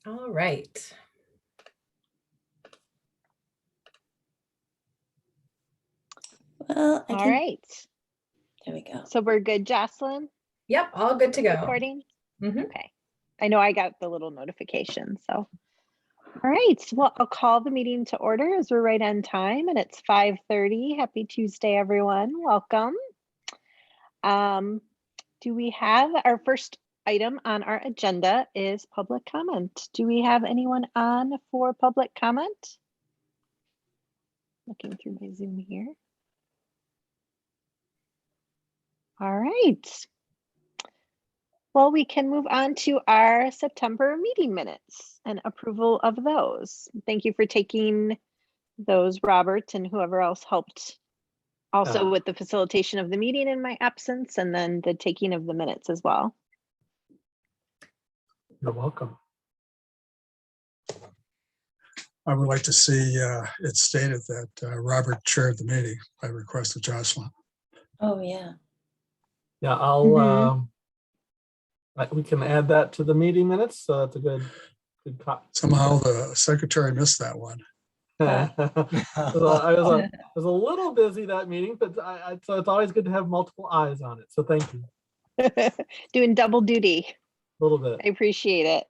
All right. Well, All right. There we go. So we're good, Jocelyn? Yep, all good to go. Recording? Mhm. Okay. I know I got the little notification, so. All right, well, I'll call the meeting to order as we're right on time and it's 5:30. Happy Tuesday, everyone. Welcome. Do we have our first item on our agenda is public comment. Do we have anyone on for public comment? Looking through my Zoom here. All right. Well, we can move on to our September meeting minutes and approval of those. Thank you for taking those, Robert, and whoever else helped also with the facilitation of the meeting in my absence, and then the taking of the minutes as well. You're welcome. I would like to see it stated that Robert chaired the meeting by request of Jocelyn. Oh, yeah. Yeah, I'll, we can add that to the meeting minutes. So it's a good Somehow the secretary missed that one. I was a little busy that meeting, but so it's always good to have multiple eyes on it. So thank you. Doing double duty. A little bit. I appreciate it.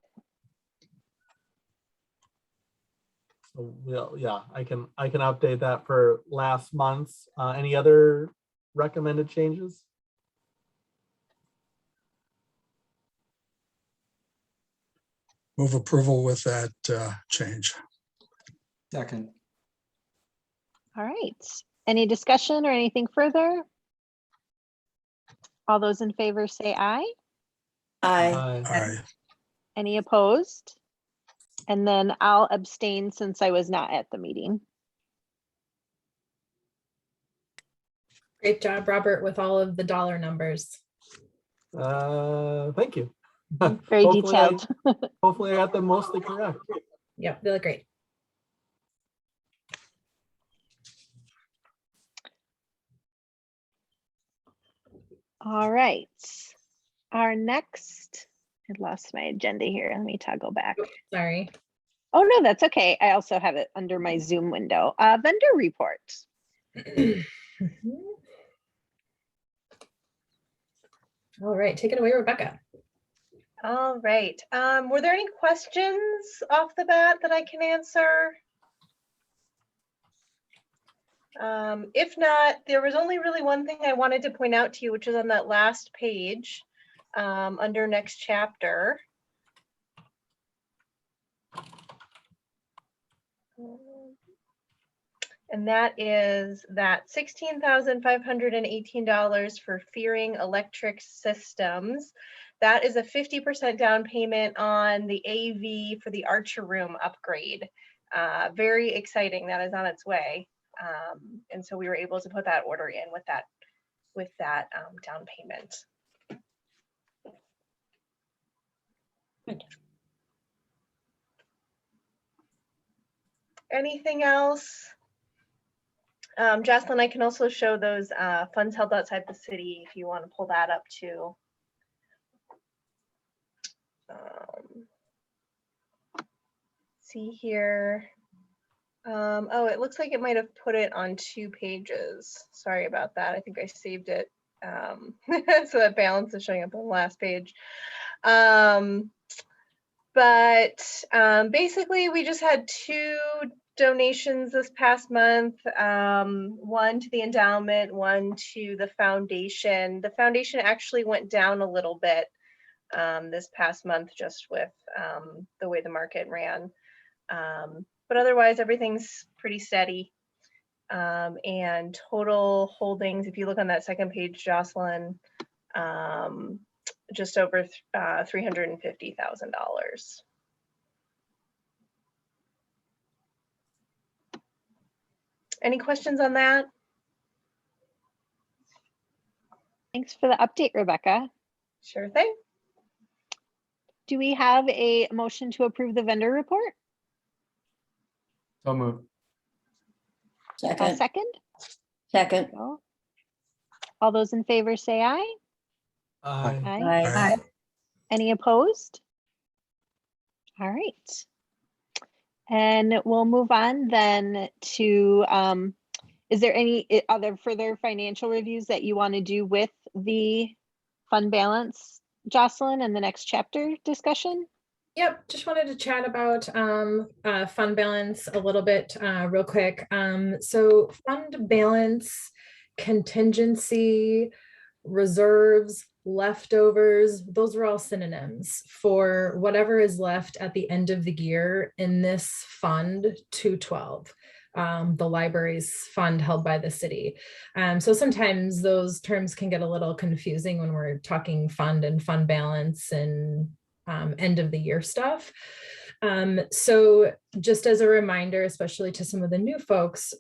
So yeah, I can update that for last month's. Any other recommended changes? Move approval with that change. Second. All right. Any discussion or anything further? All those in favor say aye. Aye. Aye. Any opposed? And then I'll abstain since I was not at the meeting. Great job, Robert, with all of the dollar numbers. Thank you. Very Hopefully detailed. Hopefully I got them mostly correct. Yep, they look great. All right. Our next, I lost my agenda here. Let me toggle back. Sorry. Oh, no, that's okay. I also have it under my Zoom window. Vendor report. All right, take it away, Rebecca. All right. Were there any questions off the bat that I can answer? If not, there was only really one thing I wanted to point out to you, which is on that last page under next chapter. And that is that $16,518 for Fearing Electric Systems. That is a 50% down payment on the AV for the Archer Room upgrade. Very exciting. That is on its way. And so we were able to put that order in with that down payment. Good. Anything else? Jocelyn, I can also show those funds held outside the city if you want to pull that up too. See here. Oh, it looks like it might have put it on 2 pages. Sorry about that. I think I saved it. So that balance is showing up on the last page. Basically, we just had 2 donations this past month, one to the endowment, one to the foundation. The foundation actually went down a little bit this past month just with the way the market ran. But otherwise, everything's pretty steady. And total holdings, if you look on that second page, Jocelyn, just over $350,000. Any questions on that? Thanks for the update, Rebecca. Sure thing. Do we have a motion to approve the vendor report? So moved. Second. Second? Second. Go. All those in favor say aye. Aye. Aye. Aye. Any opposed? All right. And we'll move on then to, is there any other further financial reviews that you want to do with the fund balance, Jocelyn, and the next chapter discussion? Yep, just wanted to chat about fund balance a little bit real quick. So fund balance, contingency, reserves, leftovers, those are all synonyms for whatever is left at the end of the year in this fund 212. The library's fund held by the city. So sometimes those terms can get a little confusing when we're talking fund and fund balance and end of the year stuff. So just as a reminder, especially to some of the new folks,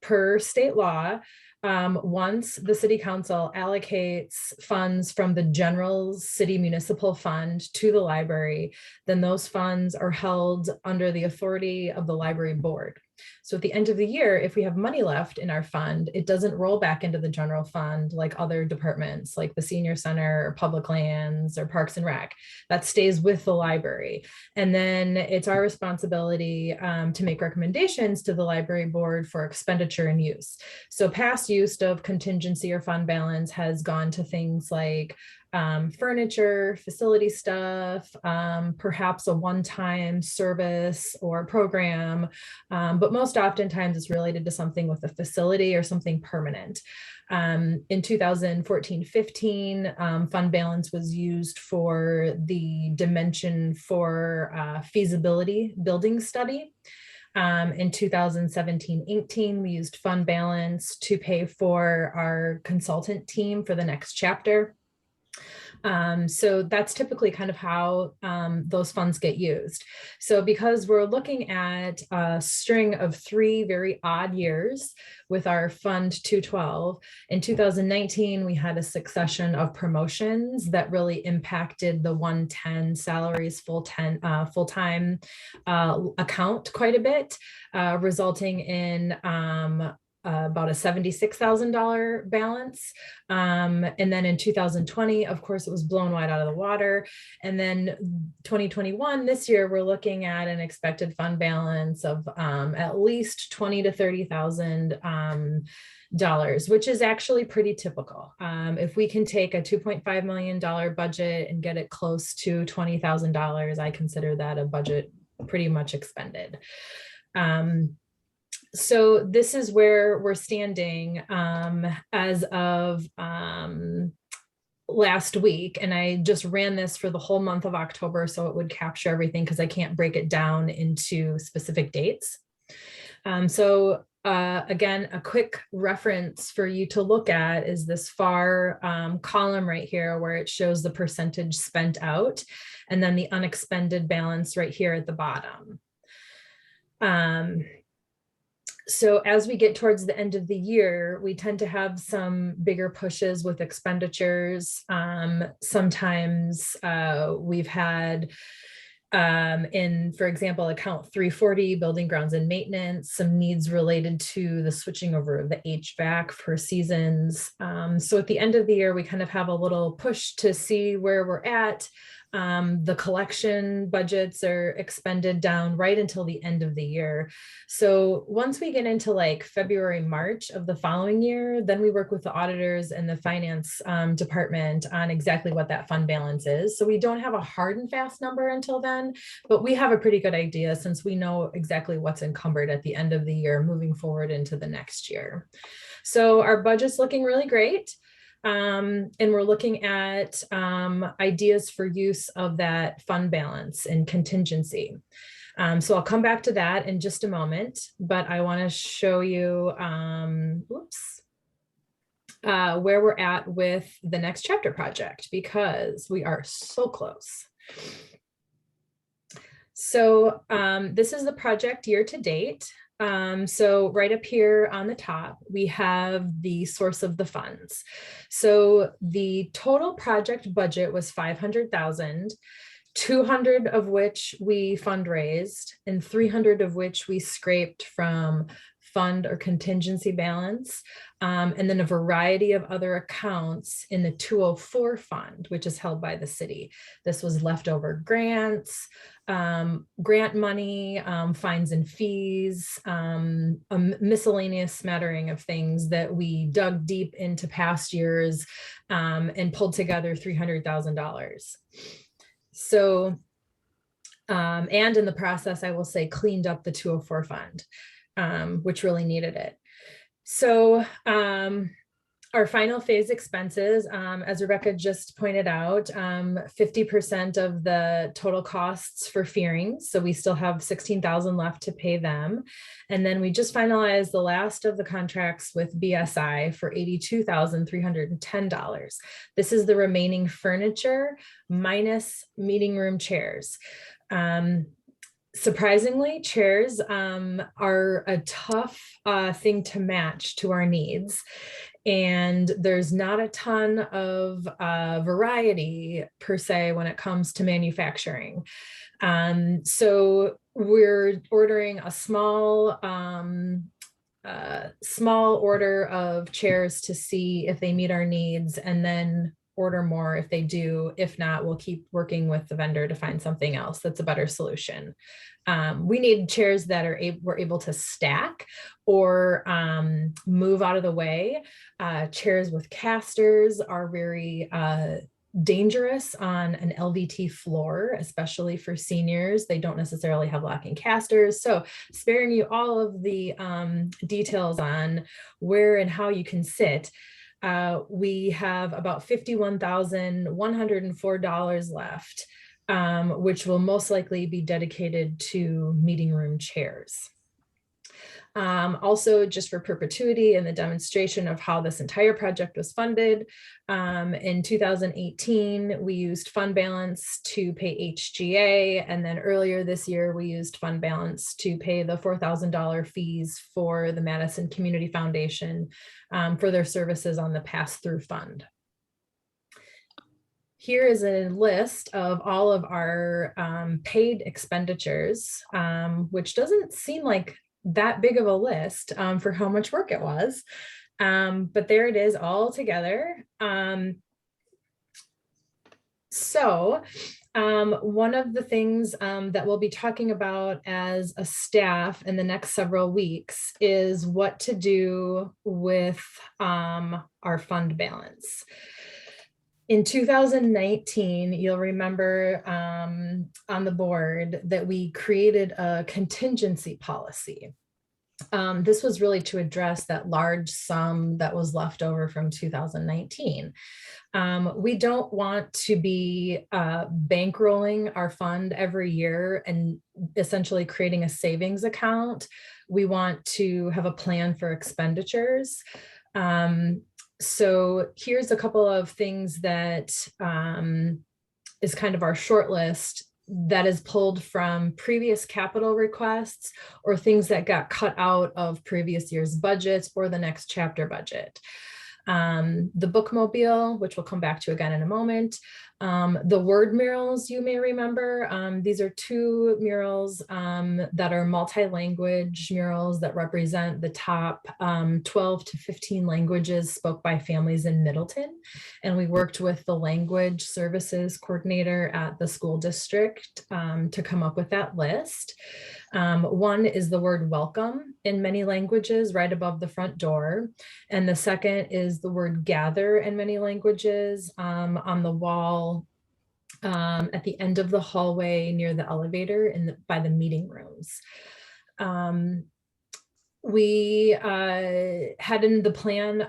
per state law, once the city council allocates funds from the general city municipal fund to the library, then those funds are held under the authority of the library board. So at the end of the year, if we have money left in our fund, it doesn't roll back into the general fund like other departments, like the senior center or public lands or parks and rec. That stays with the library. And then it's our responsibility to make recommendations to the library board for expenditure and use. So past use of contingency or fund balance has gone to things like furniture, facility stuff, perhaps a one-time service or program, but most oftentimes it's related to something with a facility or something permanent. In 2014-15, fund balance was used for the dimension for feasibility building study. In 2017-18, we used fund balance to pay for our consultant team for the next chapter. So that's typically kind of how those funds get used. So because we're looking at a string of 3 very odd years with our Fund 212, in 2019, we had a succession of promotions that really impacted the 110 salaries full-time account quite a bit, resulting in about a $76,000 balance. And then in 2020, of course, it was blown wide out of the water. And then 2021, this year, we're looking at an expected fund balance of at least $20,000 to $30,000, which is actually pretty typical. If we can take a $2.5 million budget and get it close to $20,000, I consider that a budget pretty much expended. So this is where we're standing as of last week. And I just ran this for the whole month of October, so it would capture everything because I can't break it down into specific dates. So again, a quick reference for you to look at is this far column right here where it shows the percentage spent out, and then the unexpended balance right here at the bottom. So as we get towards the end of the year, we tend to have some bigger pushes with expenditures. Sometimes we've had in, for example, account 340, building grounds and maintenance, some needs related to the switching over of the HVAC for seasons. So at the end of the year, we kind of have a little push to see where we're at. The collection budgets are expended down right until the end of the year. So once we get into like February, March of the following year, then we work with the auditors and the finance department on exactly what that fund balance is. So we don't have a hard and fast number until then, but we have a pretty good idea since we know exactly what's encumbered at the end of the year moving forward into the next year. So our budget's looking really great. And we're looking at ideas for use of that fund balance and contingency. So I'll come back to that in just a moment, but I want to show you where we're at with the next chapter project because we are so close. So this is the project year to date. So right up here on the top, we have the source of the funds. So the total project budget was $500,000, 200 of which we fundraised and 300 of which we scraped from fund or contingency balance, and then a variety of other accounts in the 204 fund, which is held by the city. This was leftover grants, grant money, fines and fees, a miscellaneous smattering of things that we dug deep into past years and pulled together $300,000. So, and in the process, I will say, cleaned up the 204 fund, which really needed it. So, our final phase expenses, as Rebecca just pointed out, 50% of the total costs for Fearing. So we still have 16,000 left to pay them. And then we just finalized the last of the contracts with BSI for $82,310. This is the remaining furniture minus meeting room chairs. Surprisingly, chairs are a tough thing to match to our needs. And there's not a ton of variety per se when it comes to manufacturing. So we're ordering a small order of chairs to see if they meet our needs, and then order more if they do. If not, we'll keep working with the vendor to find something else that's a better solution. We need chairs that we're able to stack or move out of the way. Chairs with casters are very dangerous on an LVT floor, especially for seniors. They don't necessarily have locking casters. So sparing you all of the details on where and how you can sit, we have about $51,104 left, which will most likely be dedicated to meeting room chairs. Also, just for perpetuity and the demonstration of how this entire project was funded, in 2018, we used fund balance to pay HGA, and then earlier this year, we used fund balance to pay the $4,000 fees for the Madison Community Foundation for their services on the pass-through fund. Here is a list of all of our paid expenditures, which doesn't seem like that big of a list for how much work it was. But there it is all together. So one of the things that we'll be talking about as a staff in the next several weeks is what to do with our fund balance. In 2019, you'll remember on the board that we created a contingency policy. This was really to address that large sum that was left over from 2019. We don't want to be bankrolling our fund every year and essentially creating a savings account. We want to have a plan for expenditures. So here's a couple of things that is kind of our short list that is pulled from previous capital requests or things that got cut out of previous year's budgets or the next chapter budget. The bookmobile, which we'll come back to again in a moment. The word murals, you may remember. These are two murals that are multi-language murals that represent the top 12 to 15 languages spoke by families in Middleton. And we worked with the language services coordinator at the school district to come up with that list. One is the word welcome in many languages right above the front door. And the second is the word gather in many languages on the wall at the end of the hallway near the elevator by the meeting rooms. We had in the plan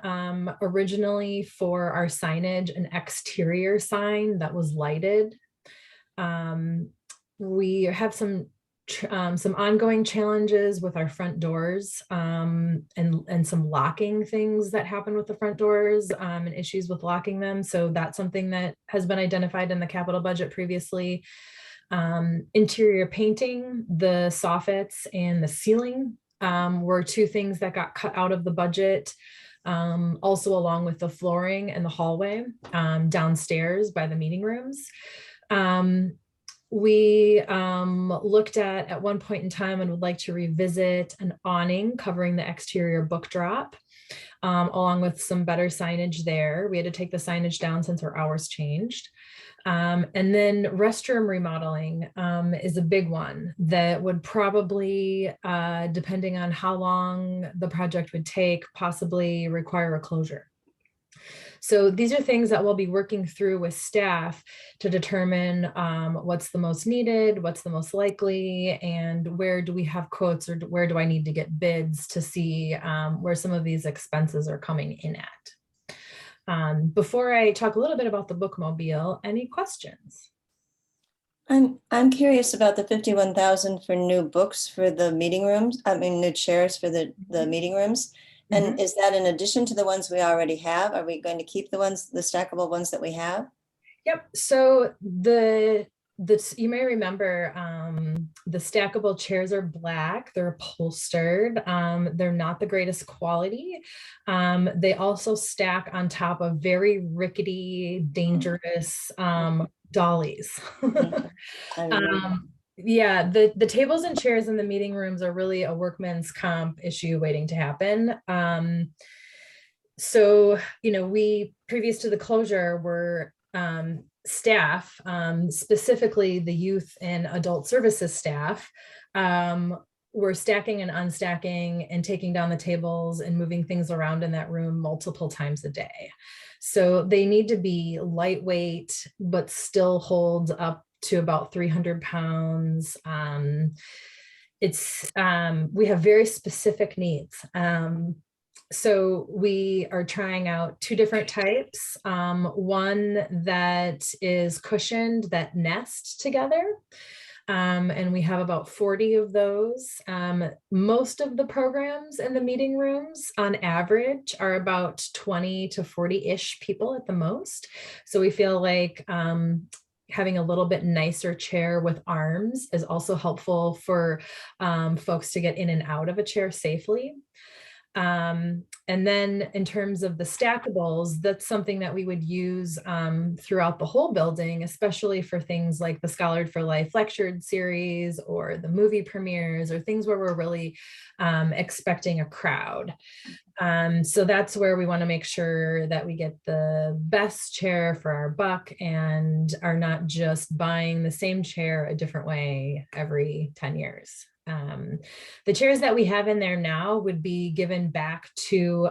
originally for our signage an exterior sign that was lighted. We have some ongoing challenges with our front doors and some locking things that happen with the front doors and issues with locking them. So that's something that has been identified in the capital budget previously. Interior painting, the soffits and the ceiling were two things that got cut out of the budget. Also along with the flooring and the hallway downstairs by the meeting rooms. We looked at one point in time and would like to revisit an awning covering the exterior book drop, along with some better signage there. We had to take the signage down since our hours changed. And then restroom remodeling is a big one that would probably, depending on how long the project would take, possibly require a closure. So these are things that we'll be working through with staff to determine what's the most needed, what's the most likely, and where do we have quotes, or where do I need to get bids to see where some of these expenses are coming in at. Before I talk a little bit about the bookmobile, any questions? I'm curious about the 51,000 for new books for the meeting rooms. I mean, new chairs for the meeting rooms. And is that in addition to the ones we already have? Are we going to keep the stackable ones that we have? Yep. So you may remember the stackable chairs are black. They're upholstered. They're not the greatest quality. They also stack on top of very rickety, dangerous dollies. Yeah, the tables and chairs in the meeting rooms are really a workman's comp issue waiting to happen. So, we, previous to the closure, were staff, specifically the youth and adult services staff, were stacking and unstacking and taking down the tables and moving things around in that room multiple times a day. So they need to be lightweight, but still hold up to about 300 pounds. We have very specific needs. So we are trying out two different types. One that is cushioned, that nest together. And we have about 40 of those. Most of the programs in the meeting rooms on average are about 20 to 40-ish people at the most. So we feel like having a little bit nicer chair with arms is also helpful for folks to get in and out of a chair safely. And then in terms of the stackables, that's something that we would use throughout the whole building, especially for things like the Scholard for Life lectured series or the movie premieres or things where we're really expecting a crowd. So that's where we want to make sure that we get the best chair for our buck and are not just buying the same chair a different way every 10 years. The chairs that we have in there now would be given back to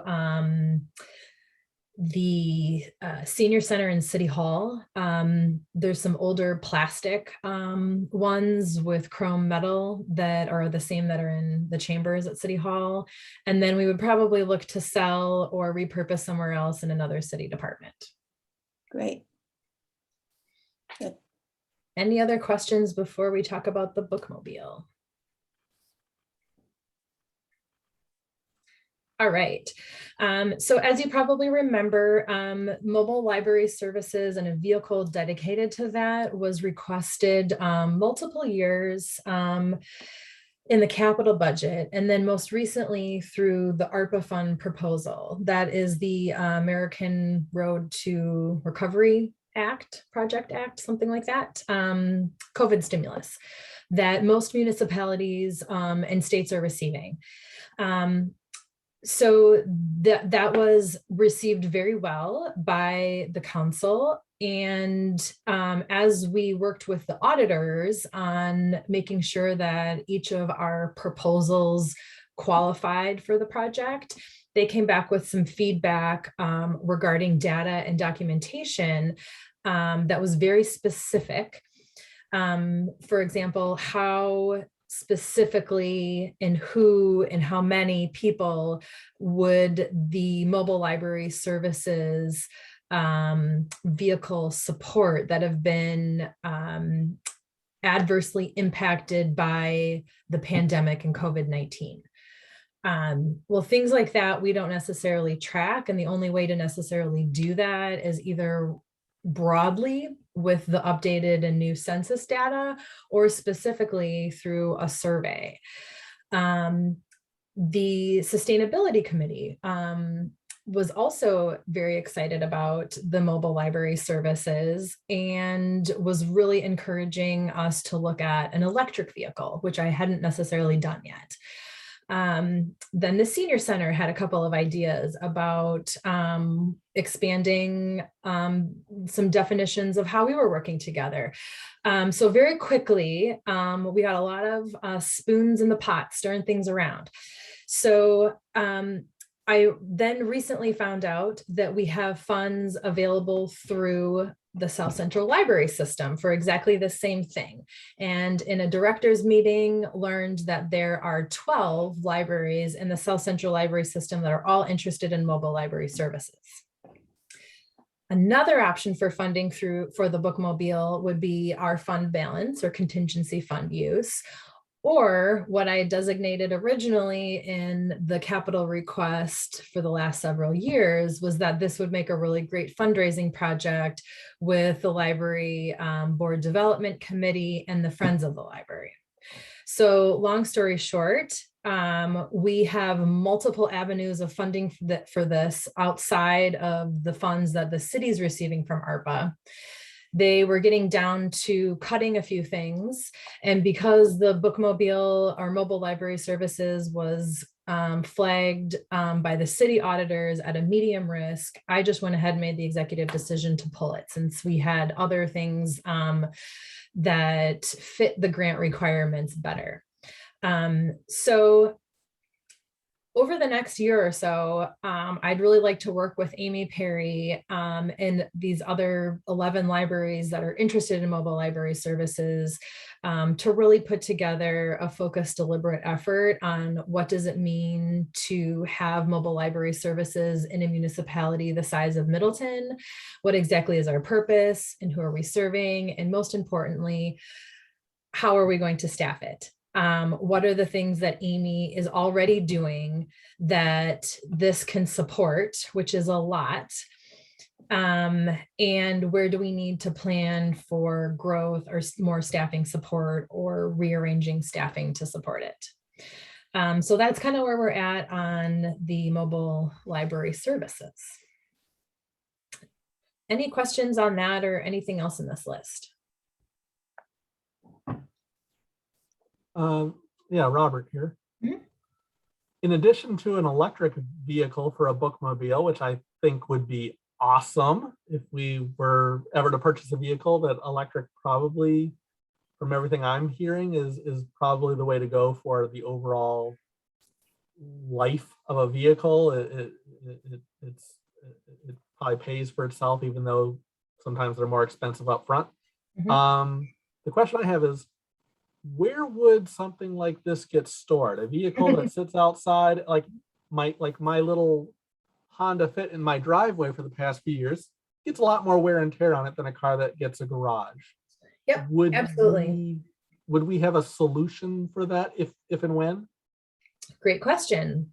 the senior center in City Hall. There's some older plastic ones with chrome metal that are the same that are in the chambers at City Hall. And then we would probably look to sell or repurpose somewhere else in another city department. Great. Good. Any other questions before we talk about the bookmobile? All right. So as you probably remember, mobile library services and a vehicle dedicated to that was requested multiple years in the capital budget, and then most recently through the ARPA fund proposal. That is the American Road to Recovery Project Act, something like that, COVID stimulus that most municipalities and states are receiving. So that was received very well by the council. And as we worked with the auditors on making sure that each of our proposals qualified for the project, they came back with some feedback regarding data and documentation that was very specific. For example, how specifically and who and how many people would the mobile library services vehicle support that have been adversely impacted by the pandemic and COVID-19. Well, things like that we don't necessarily track, and the only way to necessarily do that is either broadly with the updated and new census data or specifically through a survey. The sustainability committee was also very excited about the mobile library services and was really encouraging us to look at an electric vehicle, which I hadn't necessarily done yet. Then the senior center had a couple of ideas about expanding some definitions of how we were working together. So very quickly, we got a lot of spoons in the pot, stirring things around. So I then recently found out that we have funds available through the South Central Library System for exactly the same thing. And in a director's meeting, learned that there are 12 libraries in the South Central Library System that are all interested in mobile library services. Another option for funding for the bookmobile would be our fund balance or contingency fund use, or what I designated originally in the capital request for the last several years was that this would make a really great fundraising project with the library board development committee and the Friends of the Library. So long story short, we have multiple avenues of funding for this outside of the funds that the city is receiving from ARPA. They were getting down to cutting a few things. And because the bookmobile or mobile library services was flagged by the city auditors at a medium risk, I just went ahead and made the executive decision to pull it since we had other things that fit the grant requirements better. So over the next year or so, I'd really like to work with Amy Perry and these other 11 libraries that are interested in mobile library services to really put together a focused, deliberate effort on what does it mean to have mobile library services in a municipality the size of Middleton? What exactly is our purpose and who are we serving? And most importantly, how are we going to staff it? What are the things that Amy is already doing that this can support, which is a lot, and where do we need to plan for growth or more staffing support or rearranging staffing to support it. So that's kind of where we're at on the mobile library services. Any questions on that or anything else in this list? Yeah, Robert here. Mm-hmm. In addition to an electric vehicle for a bookmobile, which I think would be awesome if we were ever to purchase a vehicle, that electric probably, from everything I'm hearing, is probably the way to go for the overall life of a vehicle. It probably pays for itself, even though sometimes they're more expensive up front. Mm-hmm. The question I have is, where would something like this get stored? A vehicle that sits outside, like my little Honda Fit in my driveway for the past few years, gets a lot more wear and tear on it than a car that gets a garage. Yep, absolutely. Would we have a solution for that if and when? Great question.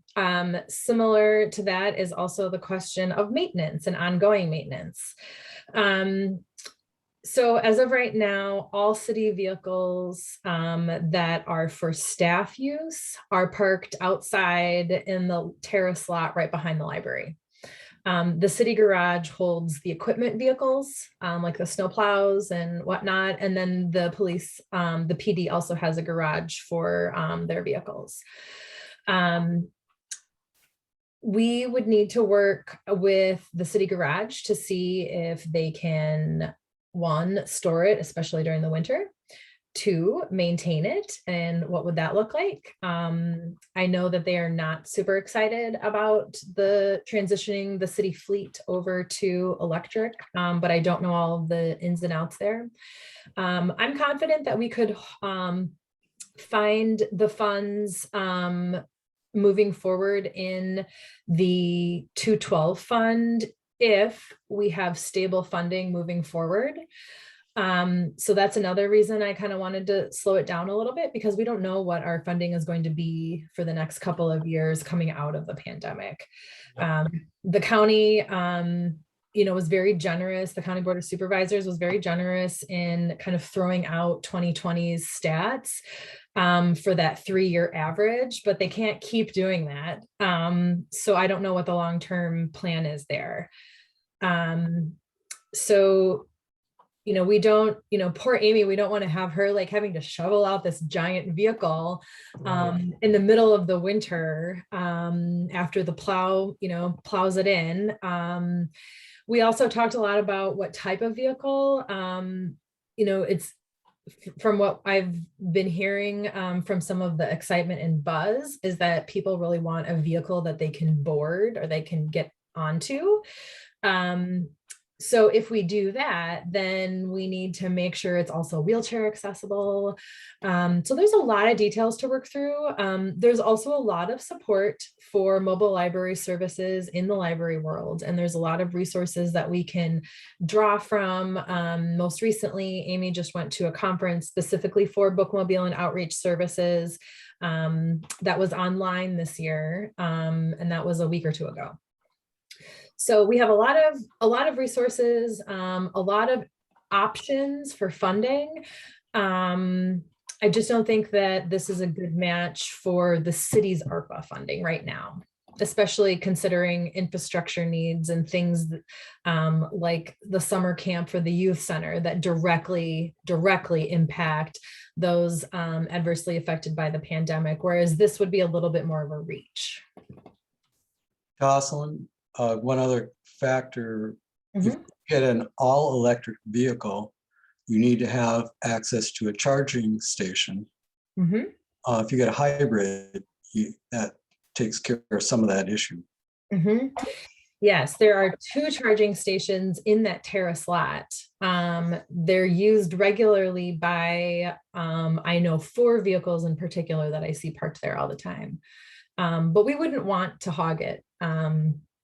Similar to that is also the question of maintenance and ongoing maintenance. So as of right now, all city vehicles that are for staff use are parked outside in the terrace lot right behind the library. The city garage holds the equipment vehicles, like the snow plows and whatnot. And then the police, the PD also has a garage for their vehicles. We would need to work with the city garage to see if they can, one, store it, especially during the winter, two, maintain it, and what would that look like? I know that they are not super excited about the transitioning the city fleet over to electric, but I don't know all of the ins and outs there. I'm confident that we could find the funds moving forward in the 212 fund if we have stable funding moving forward. So that's another reason I kind of wanted to slow it down a little bit, because we don't know what our funding is going to be for the next couple of years coming out of the pandemic. The county was very generous. The County Board of Supervisors was very generous in kind of throwing out 2020's stats for that 3-year average, but they can't keep doing that. So I don't know what the long-term plan is there. So, we don't, poor Amy, we don't want to have her like having to shovel out this giant vehicle in the middle of the winter after the plow, plows it in. We also talked a lot about what type of vehicle. It's from what I've been hearing from some of the excitement and buzz is that people really want a vehicle that they can board or they can get onto. So if we do that, then we need to make sure it's also wheelchair accessible. So there's a lot of details to work through. There's also a lot of support for mobile library services in the library world. And there's a lot of resources that we can draw from. Most recently, Amy just went to a conference specifically for bookmobile and outreach services that was online this year. And that was a week or two ago. So we have a lot of resources, a lot of options for funding. I just don't think that this is a good match for the city's ARPA funding right now, especially considering infrastructure needs and things like the summer camp for the youth center that directly impact those adversely affected by the pandemic, whereas this would be a little bit more of a reach. Jocelyn, one other factor, if Mhm. you get an all-electric vehicle, you need to have access to a charging station. Mhm. If you get a hybrid, that takes care of some of that issue. Mhm. Yes, there are 2 charging stations in that terrace lot. They're used regularly by, I know 4 vehicles in particular that I see parked there all the time. But we wouldn't want to hog it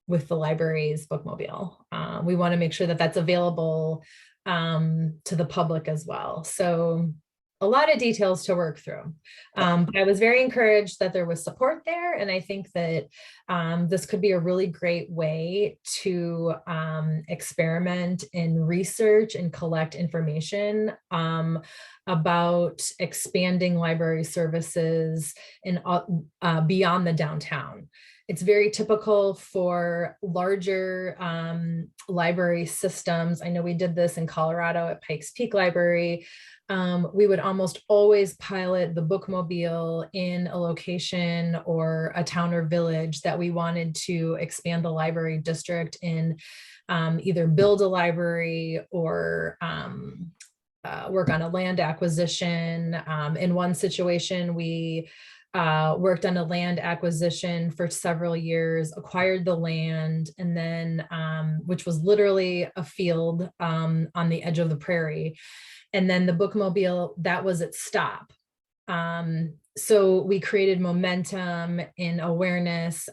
with the library's bookmobile. We want to make sure that that's available to the public as well. So a lot of details to work through. But I was very encouraged that there was support there. And I think that this could be a really great way to experiment and research and collect information about expanding library services in beyond the downtown. It's very typical for larger library systems. I know we did this in Colorado at Pikes Peak Library. We would almost always pilot the bookmobile in a location or a town or village that we wanted to expand the library district in, either build a library or work on a land acquisition. In one situation, we worked on a land acquisition for several years, acquired the land, and then, which was literally a field on the edge of the prairie. And then the bookmobile, that was its stop. So we created momentum in awareness,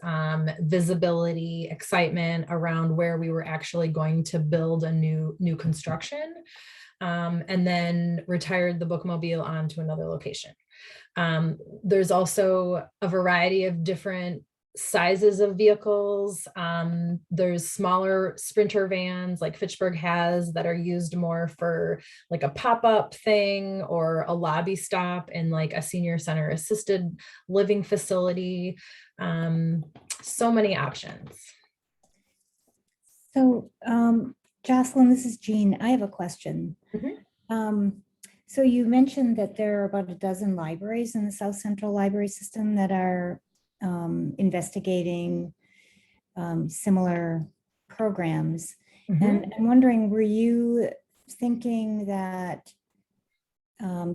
visibility, excitement around where we were actually going to build a new construction, and then retired the bookmobile onto another location. There's also a variety of different sizes of vehicles. There's smaller sprinter vans like Fitchburg has that are used more for like a pop-up thing or a lobby stop in like a senior center assisted living facility. So many options. So Jocelyn, this is Jean. I have a question. So you mentioned that there are about a dozen libraries in the South Central Library System that are investigating similar programs. And I'm wondering, were you thinking that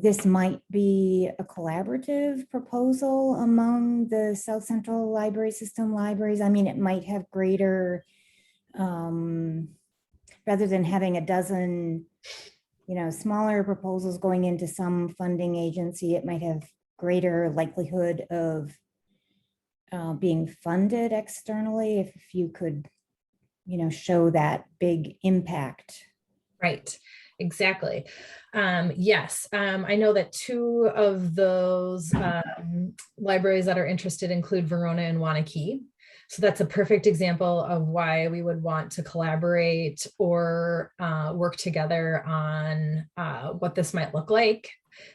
this might be a collaborative proposal among the South Central Library System libraries? I mean, it might have greater, rather than having a dozen smaller proposals going into some funding agency, it might have greater likelihood of being funded externally if you could, show that big impact. Right, exactly. Yes, I know that 2 of those libraries that are interested include Verona and Wanakee. So that's a perfect example of why we would want to collaborate or work together on what this might look like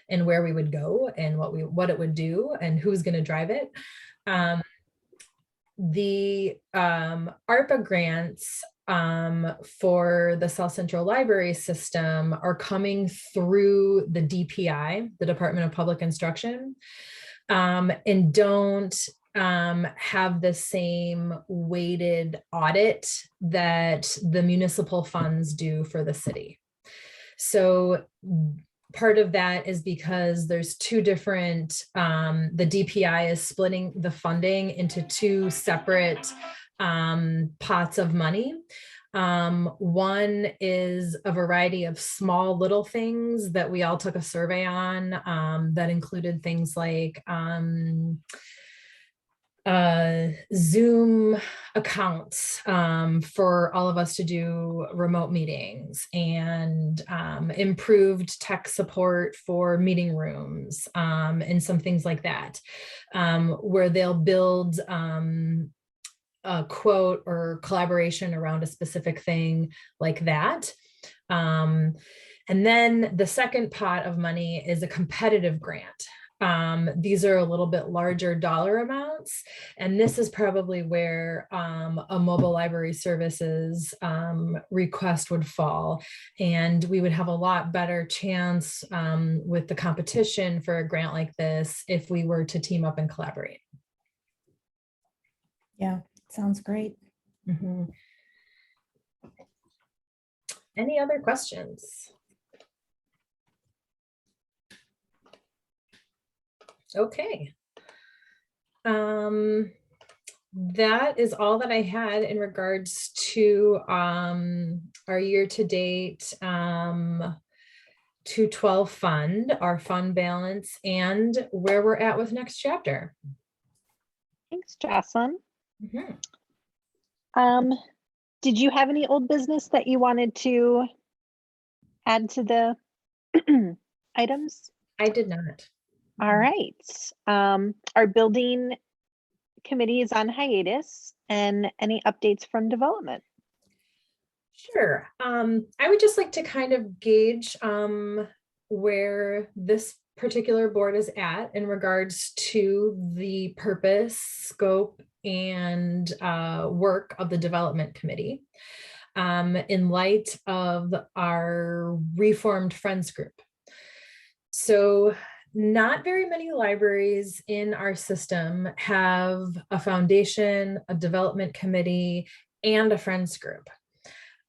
and where we would go and what it would do and who's going to drive it. The ARPA grants for the South Central Library System are coming through the DPI, the Department of Public Instruction, and don't have the same weighted audit that the municipal funds do for the city. So part of that is because there's two different, the DPI is splitting the funding into two separate pots of money. One is a variety of small little things that we all took a survey on that included things like Zoom accounts for all of us to do remote meetings, and improved tech support for meeting rooms and some things like that, where they'll build a quote or collaboration around a specific thing like that. And then the second pot of money is a competitive grant. These are a little bit larger dollar amounts, and this is probably where a mobile library services request would fall, and we would have a lot better chance with the competition for a grant like this if we were to team up and collaborate. Yeah, sounds great. Mm-hmm. Any other questions? Okay. That is all that I had in regards to our year-to-date 212 fund, our fund balance, and where we're at with next chapter. Thanks, Jocelyn. Mm-hmm. Did you have any old business that you wanted to add to the items? I did not. All right. Our building committee is on hiatus, and any updates from development? Sure. I would just like to kind of gauge where this particular board is at in regards to the purpose, scope, and work of the development committee in light of our reformed Friends group. So not very many libraries in our system have a foundation, a development committee, and a Friends group.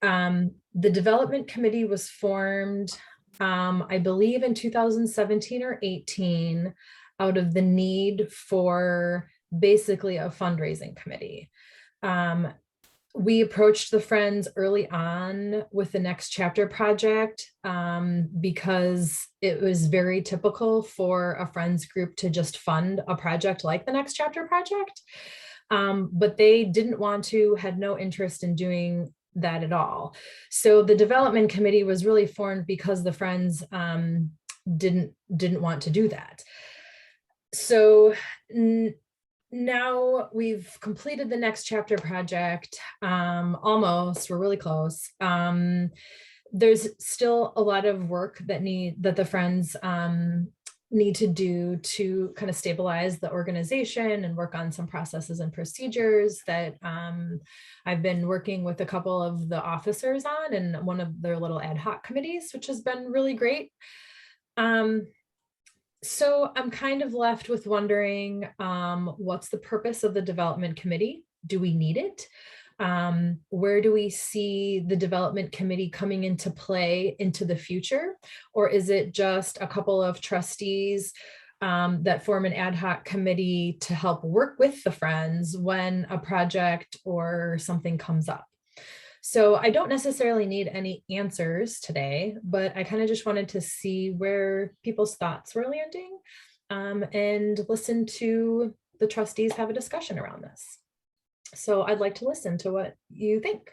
The development committee was formed, I believe in 2017 or 18, out of the need for basically a fundraising committee. We approached the Friends early on with the Next Chapter project because it was very typical for a Friends group to just fund a project like the Next Chapter project. But they didn't want to, had no interest in doing that at all. So the development committee was really formed because the Friends didn't want to do that. So now we've completed the Next Chapter project, almost, we're really close. There's still a lot of work that the Friends need to do to kind of stabilize the organization and work on some processes and procedures that I've been working with a couple of the officers on, and one of their little ad hoc committees, which has been really great. So I'm kind of left with wondering, what's the purpose of the development committee? Do we need it? Where do we see the development committee coming into play into the future? Or is it just a couple of trustees that form an ad hoc committee to help work with the Friends when a project or something comes up? So I don't necessarily need any answers today, but I kind of just wanted to see where people's thoughts were landing and listen to the trustees have a discussion around this. So I'd like to listen to what you think.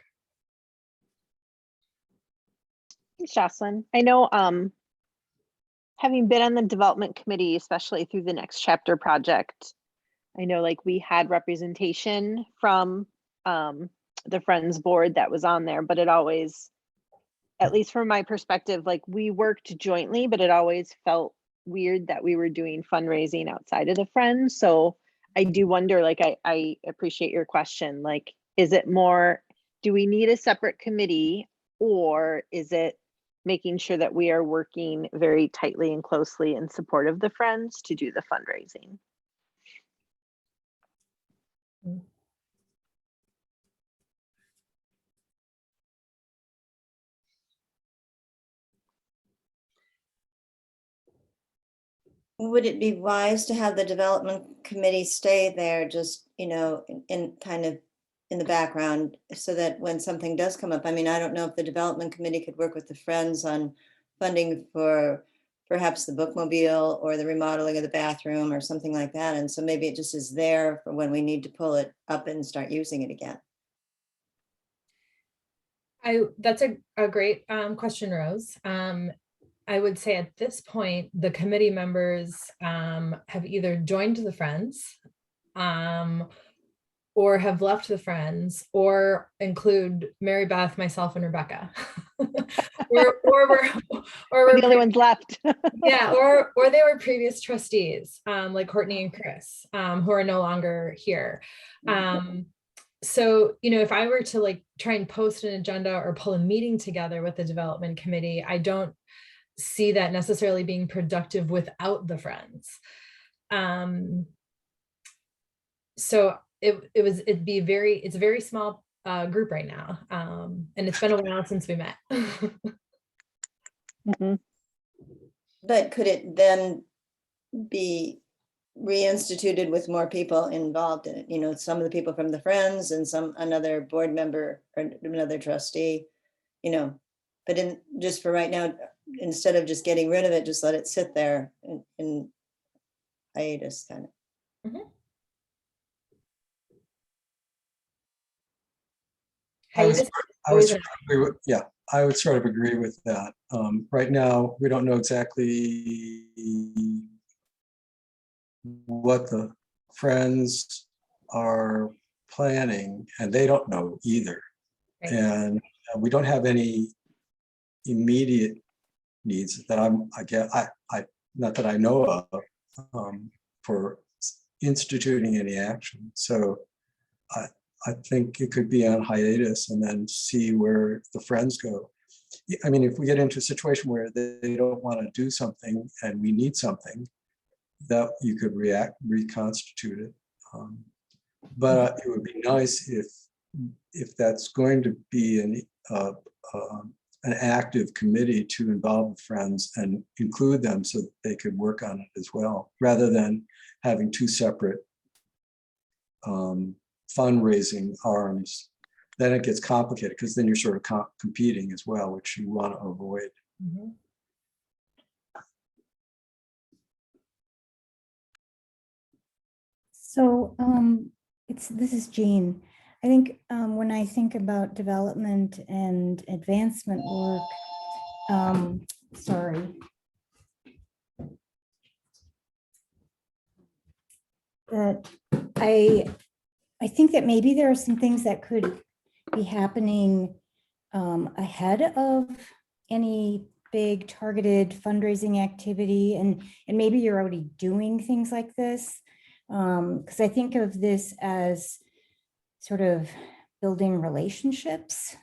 Thanks, Jocelyn. I know having been on the development committee, especially through the Next Chapter project, I know like we had representation from the Friends board that was on there, but it always, at least from my perspective, like we worked jointly, but it always felt weird that we were doing fundraising outside of the Friends. So I do wonder, like, I appreciate your question. Like, is it more, do we need a separate committee, or is it making sure that we are working very tightly and closely in support of the Friends to do the fundraising? Would it be wise to have the development committee stay there, just, in kind of in the background, so that when something does come up, I mean, I don't know if the development committee could work with the Friends on funding for perhaps the bookmobile or the remodeling of the bathroom or something like that. And so maybe it just is there for when we need to pull it up and start using it again. That's a great question, Rose. I would say at this point, the committee members have either joined the Friends or have left the Friends, or include Mary Beth, myself, and Rebecca. or We're the only ones left. Yeah, or they were previous trustees, like Courtney and Chris, who are no longer here. So, if I were to like try and post an agenda or pull a meeting together with the development committee, I don't see that necessarily being productive without the Friends. So it's a very small group right now. And it's been a while since we met. Mm-hmm. But could it then be reinstituted with more people involved in it? Some of the people from the Friends and another board member or another trustee, but just for right now, instead of just getting rid of it, just let it sit there in hiatus kind of. Mhm. I would sort of agree with that. Right now, we don't know exactly what the Friends are planning, and they don't know either. Right. And we don't have any immediate needs that I not that I know of, for instituting any action. So I think it could be on hiatus and then see where the Friends go. I mean, if we get into a situation where they don't want to do something and we need something, that you could reconstitute it. But it would be nice if that's going to be an active committee to involve the Friends and include them so that they could work on it as well, rather than having two separate fundraising arms. Then it gets complicated because then you're sort of competing as well, which you want to avoid. Mm-hmm. So this is Jean. I think when I think about development and advancement work, that I think that maybe there are some things that could be happening ahead of any big targeted fundraising activity, and maybe you're already doing things like this, because I think of this as sort of building relationships,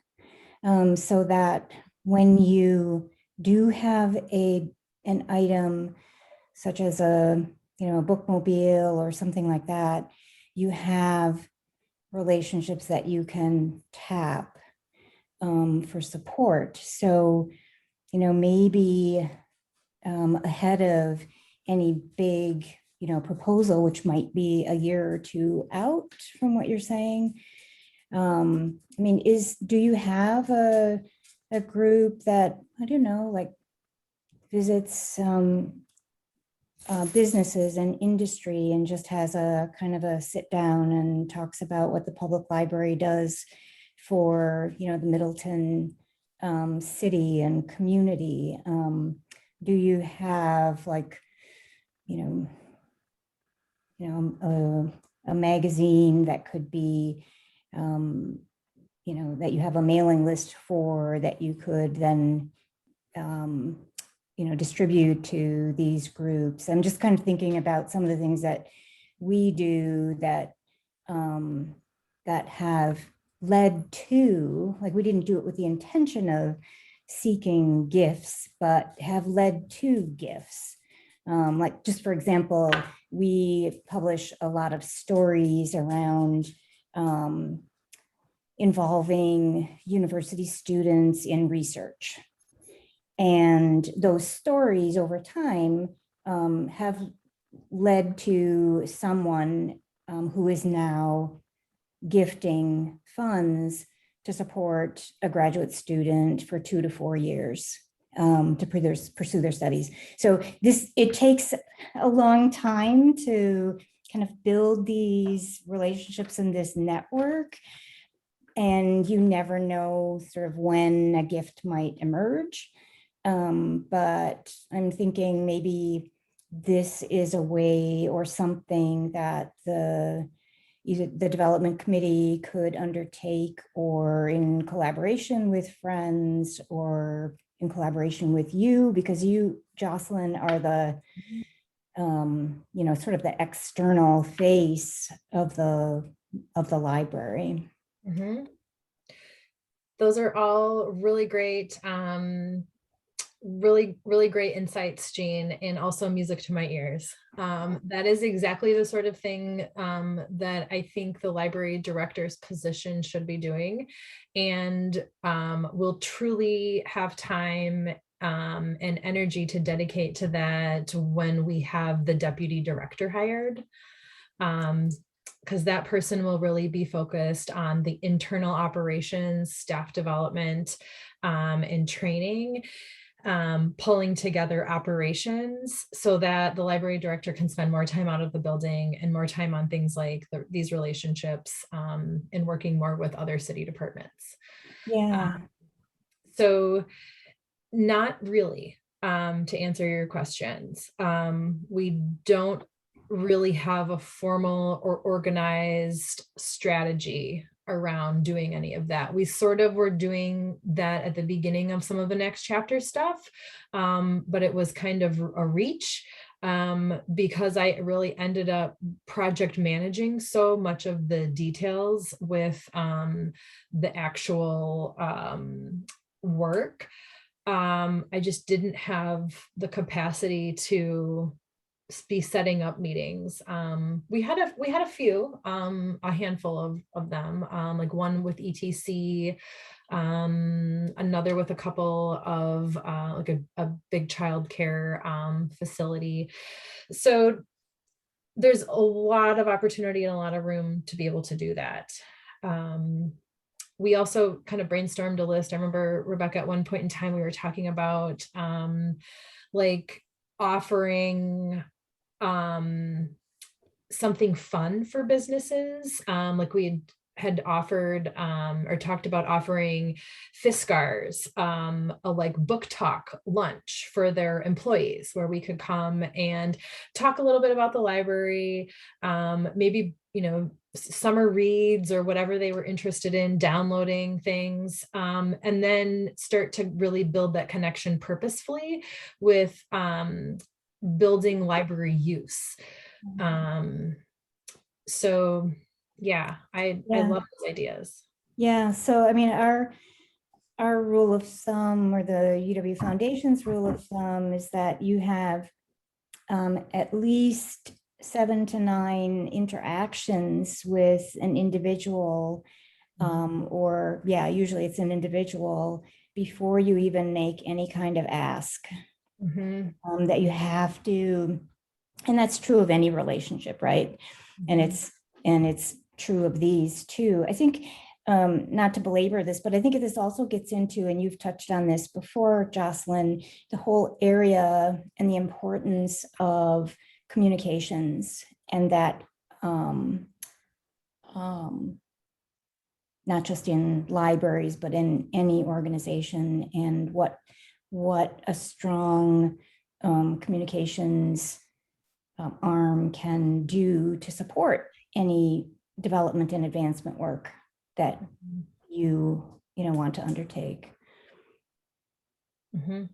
so that when you do have an item such as a bookmobile or something like that, you have relationships that you can tap for support. So, maybe ahead of any big, proposal, which might be a year or two out from what you're saying. I mean, do you have a group that, I don't know, like visits businesses and industry and just has a kind of a sit down and talks about what the public library does for, the Middleton city and community? Do you have like, a magazine that could be, that you have a mailing list for, that you could then, distribute to these groups. I'm just kind of thinking about some of the things that we do that that have led to, like, we didn't do it with the intention of seeking gifts, but have led to gifts. Like, just for example, we publish a lot of stories around involving university students in research. And those stories over time have led to someone who is now gifting funds to support a graduate student for 2 to 4 years to pursue their studies. So it takes a long time to kind of build these relationships in this network. And you never know sort of when a gift might emerge. But I'm thinking maybe this is a way or something that either the development committee could undertake, or in collaboration with friends, or in collaboration with you, because you, Jocelyn, are the sort of the external face of the library. Mm-hmm. Those are all really great, really great insights, Jean, and also music to my ears. That is exactly the sort of thing that I think the library director's position should be doing, and will truly have time and energy to dedicate to that when we have the deputy director hired. Because that person will really be focused on the internal operations, staff development, and training, pulling together operations so that the library director can spend more time out of the building and more time on things like these relationships, and working more with other city departments. Yeah. So not really, to answer your questions. We don't really have a formal or organized strategy around doing any of that. We sort of were doing that at the beginning of some of the next chapter stuff, but it was kind of a reach, because I really ended up project managing so much of the details with the actual work. I just didn't have the capacity to be setting up meetings. We had a few, a handful of them, like one with ETC, another with a couple of like a big childcare facility. So there's a lot of opportunity and a lot of room to be able to do that. We also kind of brainstormed a list. I remember, Rebecca, at one point in time, we were talking about like offering something fun for businesses. Like we had offered or talked about offering Fiskars, a like book talk lunch for their employees, where we could come and talk a little bit about the library, maybe, summer reads or whatever they were interested in, downloading things, and then start to really build that connection purposefully with building library use. So yeah, I love those ideas. Yeah, so I mean, our rule of thumb, or the UW Foundation's rule of thumb, is that you have at least 7 to 9 interactions with an individual, or usually it's an individual, before you even make any kind of ask. That you have to, and that's true of any relationship, right? And it's true of these too. I think, not to belabor this, but I think this also gets into, and you've touched on this before, Jocelyn, the whole area and the importance of communications, and that not just in libraries, but in any organization, and what a strong communications arm can do to support any development and advancement work that you want to undertake. Mhm.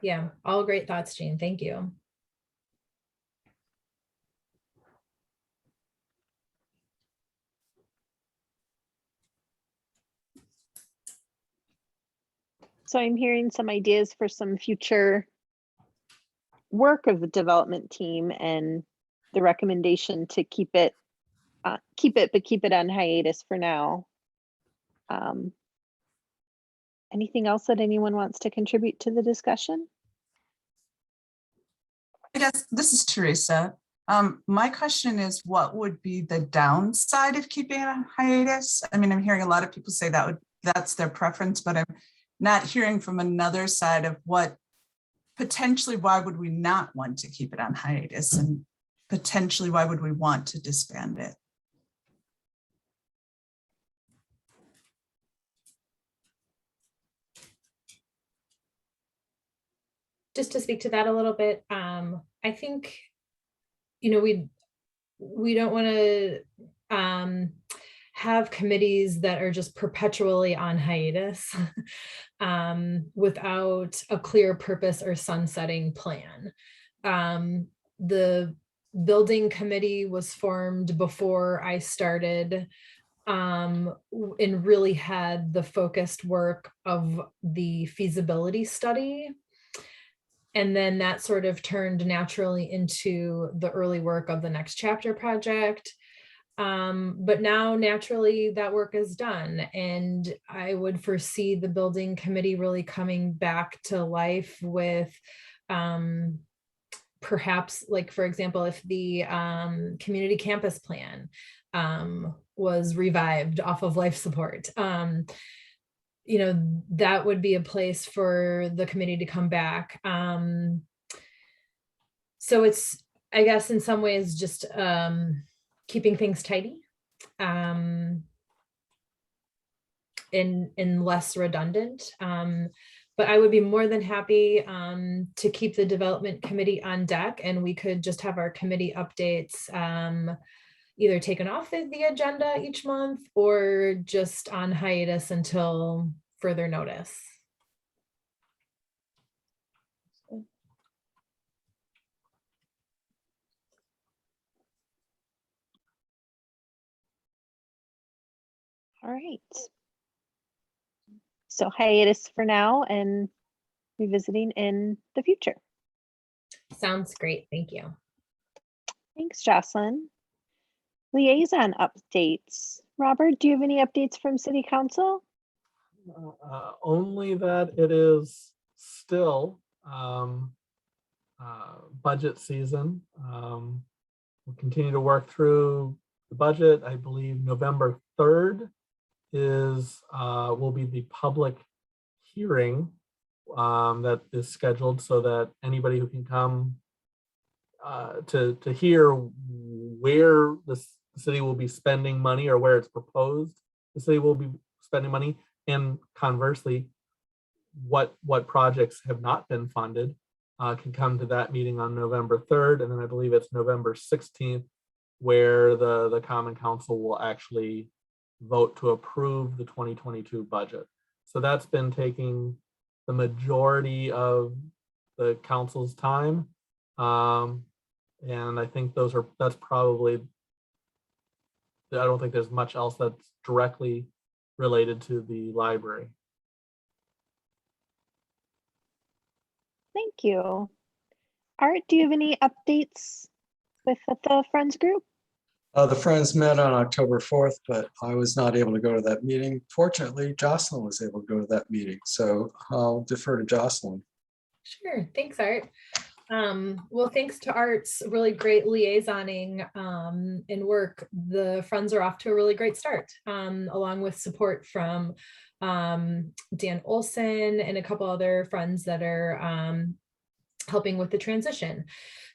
Yeah, all great thoughts, Jean. Thank you. So I'm hearing some ideas for some future work of the development team and the recommendation to keep it on hiatus for now. Anything else that anyone wants to contribute to the discussion? I guess this is Teresa. My question is, what would be the downside of keeping it on hiatus? I mean, I'm hearing a lot of people say that's their preference, but I'm not hearing from another side of what potentially, why would we not want to keep it on hiatus, and potentially why would we want to disband it? Just to speak to that a little bit, I think, we don't want to have committees that are just perpetually on hiatus without a clear purpose or sunsetting plan. The building committee was formed before I started, and really had the focused work of the feasibility study. And then that sort of turned naturally into the early work of the Next Chapter project. But now naturally that work is done, and I would foresee the building committee really coming back to life with perhaps, like, for example, if the community campus plan was revived off of life support, that would be a place for the committee to come back. So it's, I guess, in some ways just keeping things tidy and less redundant. But I would be more than happy to keep the development committee on deck, and we could just have our committee updates either taken off the agenda each month or just on hiatus until further notice. All right. So hiatus for now and revisiting in the future. Sounds great. Thank you. Thanks, Jocelyn. Liaison updates. Robert, do you have any updates from City Council? Only that it is still budget season. We'll continue to work through the budget. I believe November 3rd will be the public hearing that is scheduled, so that anybody who can come to hear where the city will be spending money, or where it's proposed the city will be spending money, and conversely, what projects have not been funded, can come to that meeting on November 3rd. And then I believe it's November 16th where the Common Council will actually vote to approve the 2022 budget. So that's been taking the majority of the council's time. And I think that's probably, I don't think there's much else that's directly related to the library. Thank you. Art, do you have any updates with the Friends group? The Friends met on October 4th, but I was not able to go to that meeting. Fortunately, Jocelyn was able to go to that meeting, so I'll defer to Jocelyn. Sure. Thanks, Art. Well, thanks to Art's really great liaisoning and work, the Friends are off to a really great start, along with support from Dan Olson and a couple other friends that are helping with the transition.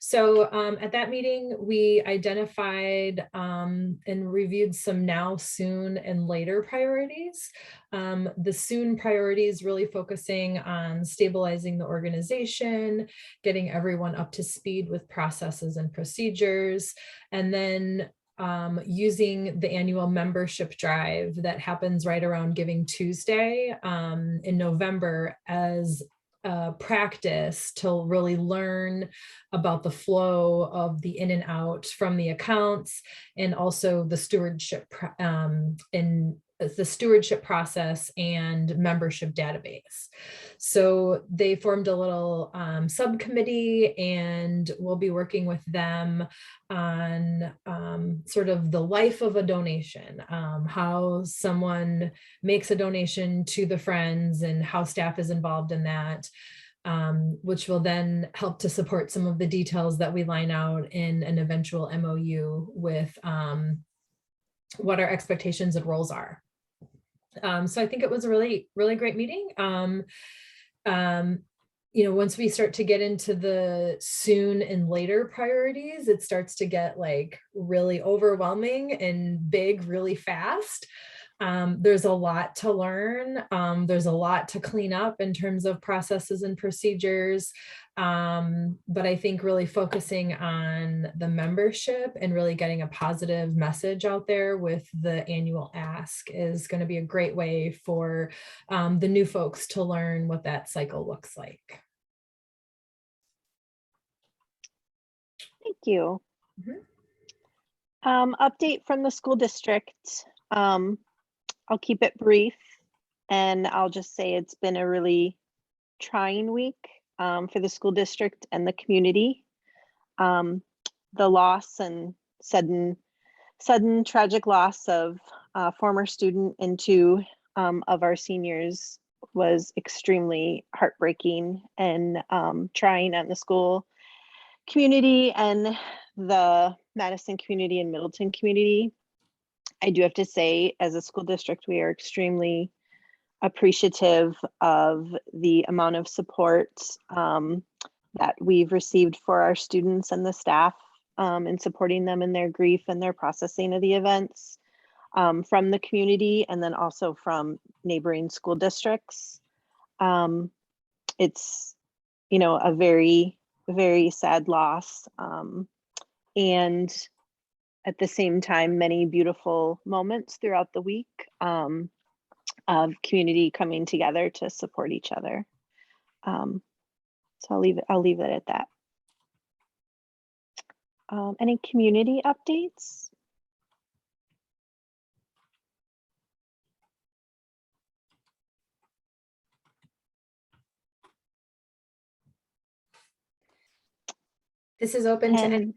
So at that meeting, we identified and reviewed some now, soon, and later priorities. The soon priorities really focusing on stabilizing the organization, getting everyone up to speed with processes and procedures, and then using the annual membership drive that happens right around Giving Tuesday in November as practice to really learn about the flow of the in and out from the accounts, and also the stewardship in the stewardship process and membership database. So they formed a little subcommittee, and we'll be working with them on sort of the life of a donation, how someone makes a donation to the Friends and how staff is involved in that, which will then help to support some of the details that we line out in an eventual MOU with what our expectations and roles are. So I think it was a really, really great meeting. You know, once we start to get into the soon and later priorities, it starts to get like really overwhelming and big really fast. There's a lot to learn. There's a lot to clean up in terms of processes and procedures. But I think really focusing on the membership and really getting a positive message out there with the annual ask is going to be a great way for the new folks to learn what that cycle looks like. Thank you. Update from the school district. I'll keep it brief, and I'll just say it's been a really trying week for the school district and the community. The loss and sudden tragic loss of a former student and two of our seniors was extremely heartbreaking and trying on the school community and the Madison community and Middleton community. I do have to say, as a school district, we are extremely appreciative of the amount of support that we've received for our students and the staff in supporting them in their grief and their processing of the events from the community, and then also from neighboring school districts. It's, you know, a very, very sad loss. And at the same time, many beautiful moments throughout the week of community coming together to support each other. So I'll leave it at that. Any community updates? This is open to And- anyone.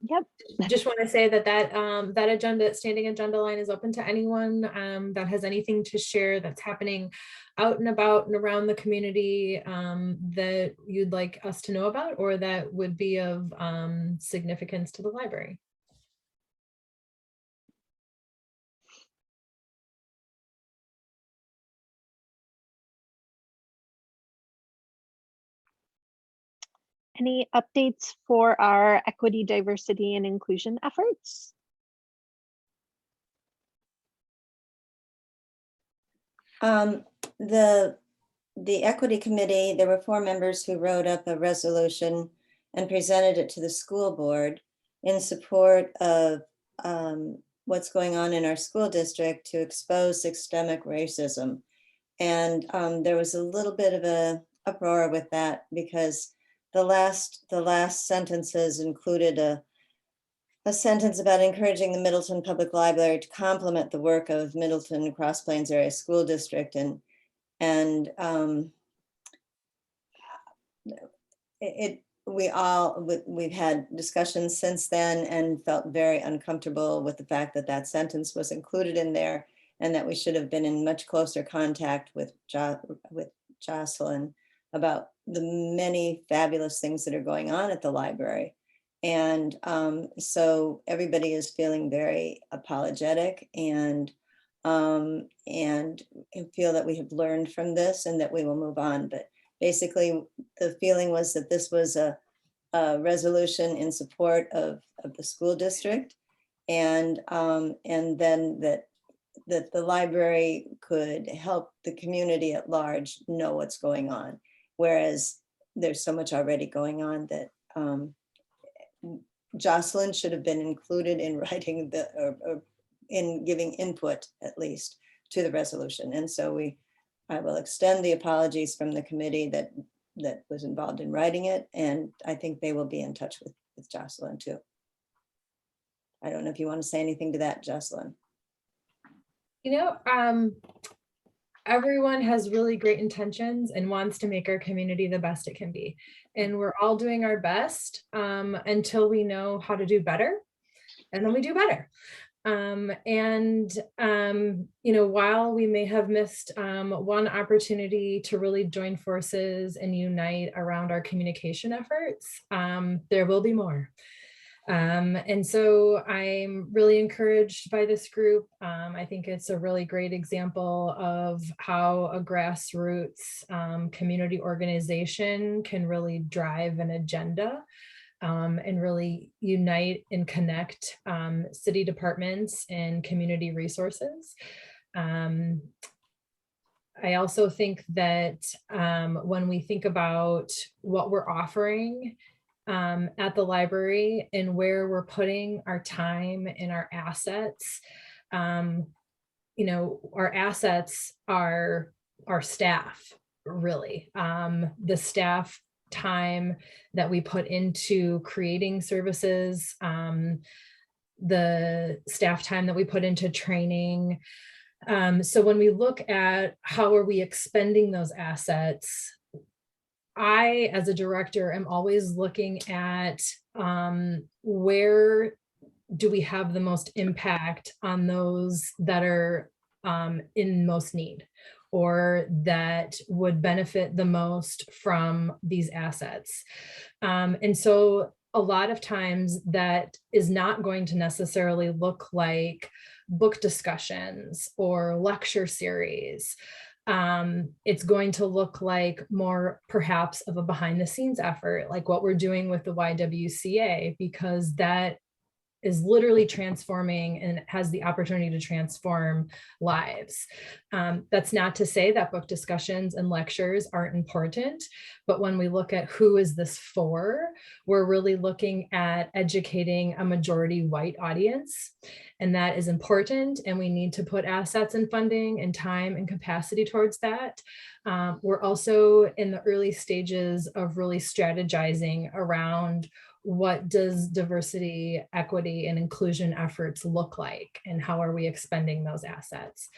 Yep. Just want to say that that standing agenda line is open to anyone that has anything to share that's happening out and about and around the community that you'd like us to know about, or that would be of significance to the library. Any updates for our equity, diversity, and inclusion efforts? The equity committee, there were 4 members who wrote up a resolution and presented it to the school board in support of what's going on in our school district to expose systemic racism. And there was a little bit of a uproar with that because the last sentences included a sentence about encouraging the Middleton Public Library to complement the work of Middleton Cross Plains Area School District, we've had discussions since then and felt very uncomfortable with the fact that that sentence was included in there, and that we should have been in much closer contact with Jocelyn about the many fabulous things that are going on at the library. And so everybody is feeling very apologetic and feel that we have learned from this and that we will move on. But basically the feeling was that this was a resolution in support of the school district. And then that the library could help the community at large know what's going on. Whereas there's so much already going on that Jocelyn should have been included in writing or in giving input at least to the resolution. And so I will extend the apologies from the committee that was involved in writing it. And I think they will be in touch with Jocelyn too. I don't know if you want to say anything to that, Jocelyn. Everyone has really great intentions and wants to make our community the best it can be. And we're all doing our best until we know how to do better. And then we do better. While we may have missed one opportunity to really join forces and unite around our communication efforts, there will be more. And so I'm really encouraged by this group. I think it's a really great example of how a grassroots community organization can really drive an agenda and really unite and connect city departments and community resources. I also think that when we think about what we're offering at the library and where we're putting our time and our assets, our assets are our staff, really. The staff time that we put into creating services, the staff time that we put into training. So when we look at how are we expending those assets, I, as a director, am always looking at where do we have the most impact on those that are in most need or that would benefit the most from these assets. And so a lot of times that is not going to necessarily look like book discussions or lecture series. It's going to look like more perhaps of a behind the scenes effort, like what we're doing with the YWCA, because that is literally transforming and has the opportunity to transform lives. That's not to say that book discussions and lectures aren't important, but when we look at who is this for, we're really looking at educating a majority white audience. And that is important. And we need to put assets and funding and time and capacity towards that. We're also in the early stages of really strategizing around what does diversity, equity, and inclusion efforts look like, and how are we expending those assets?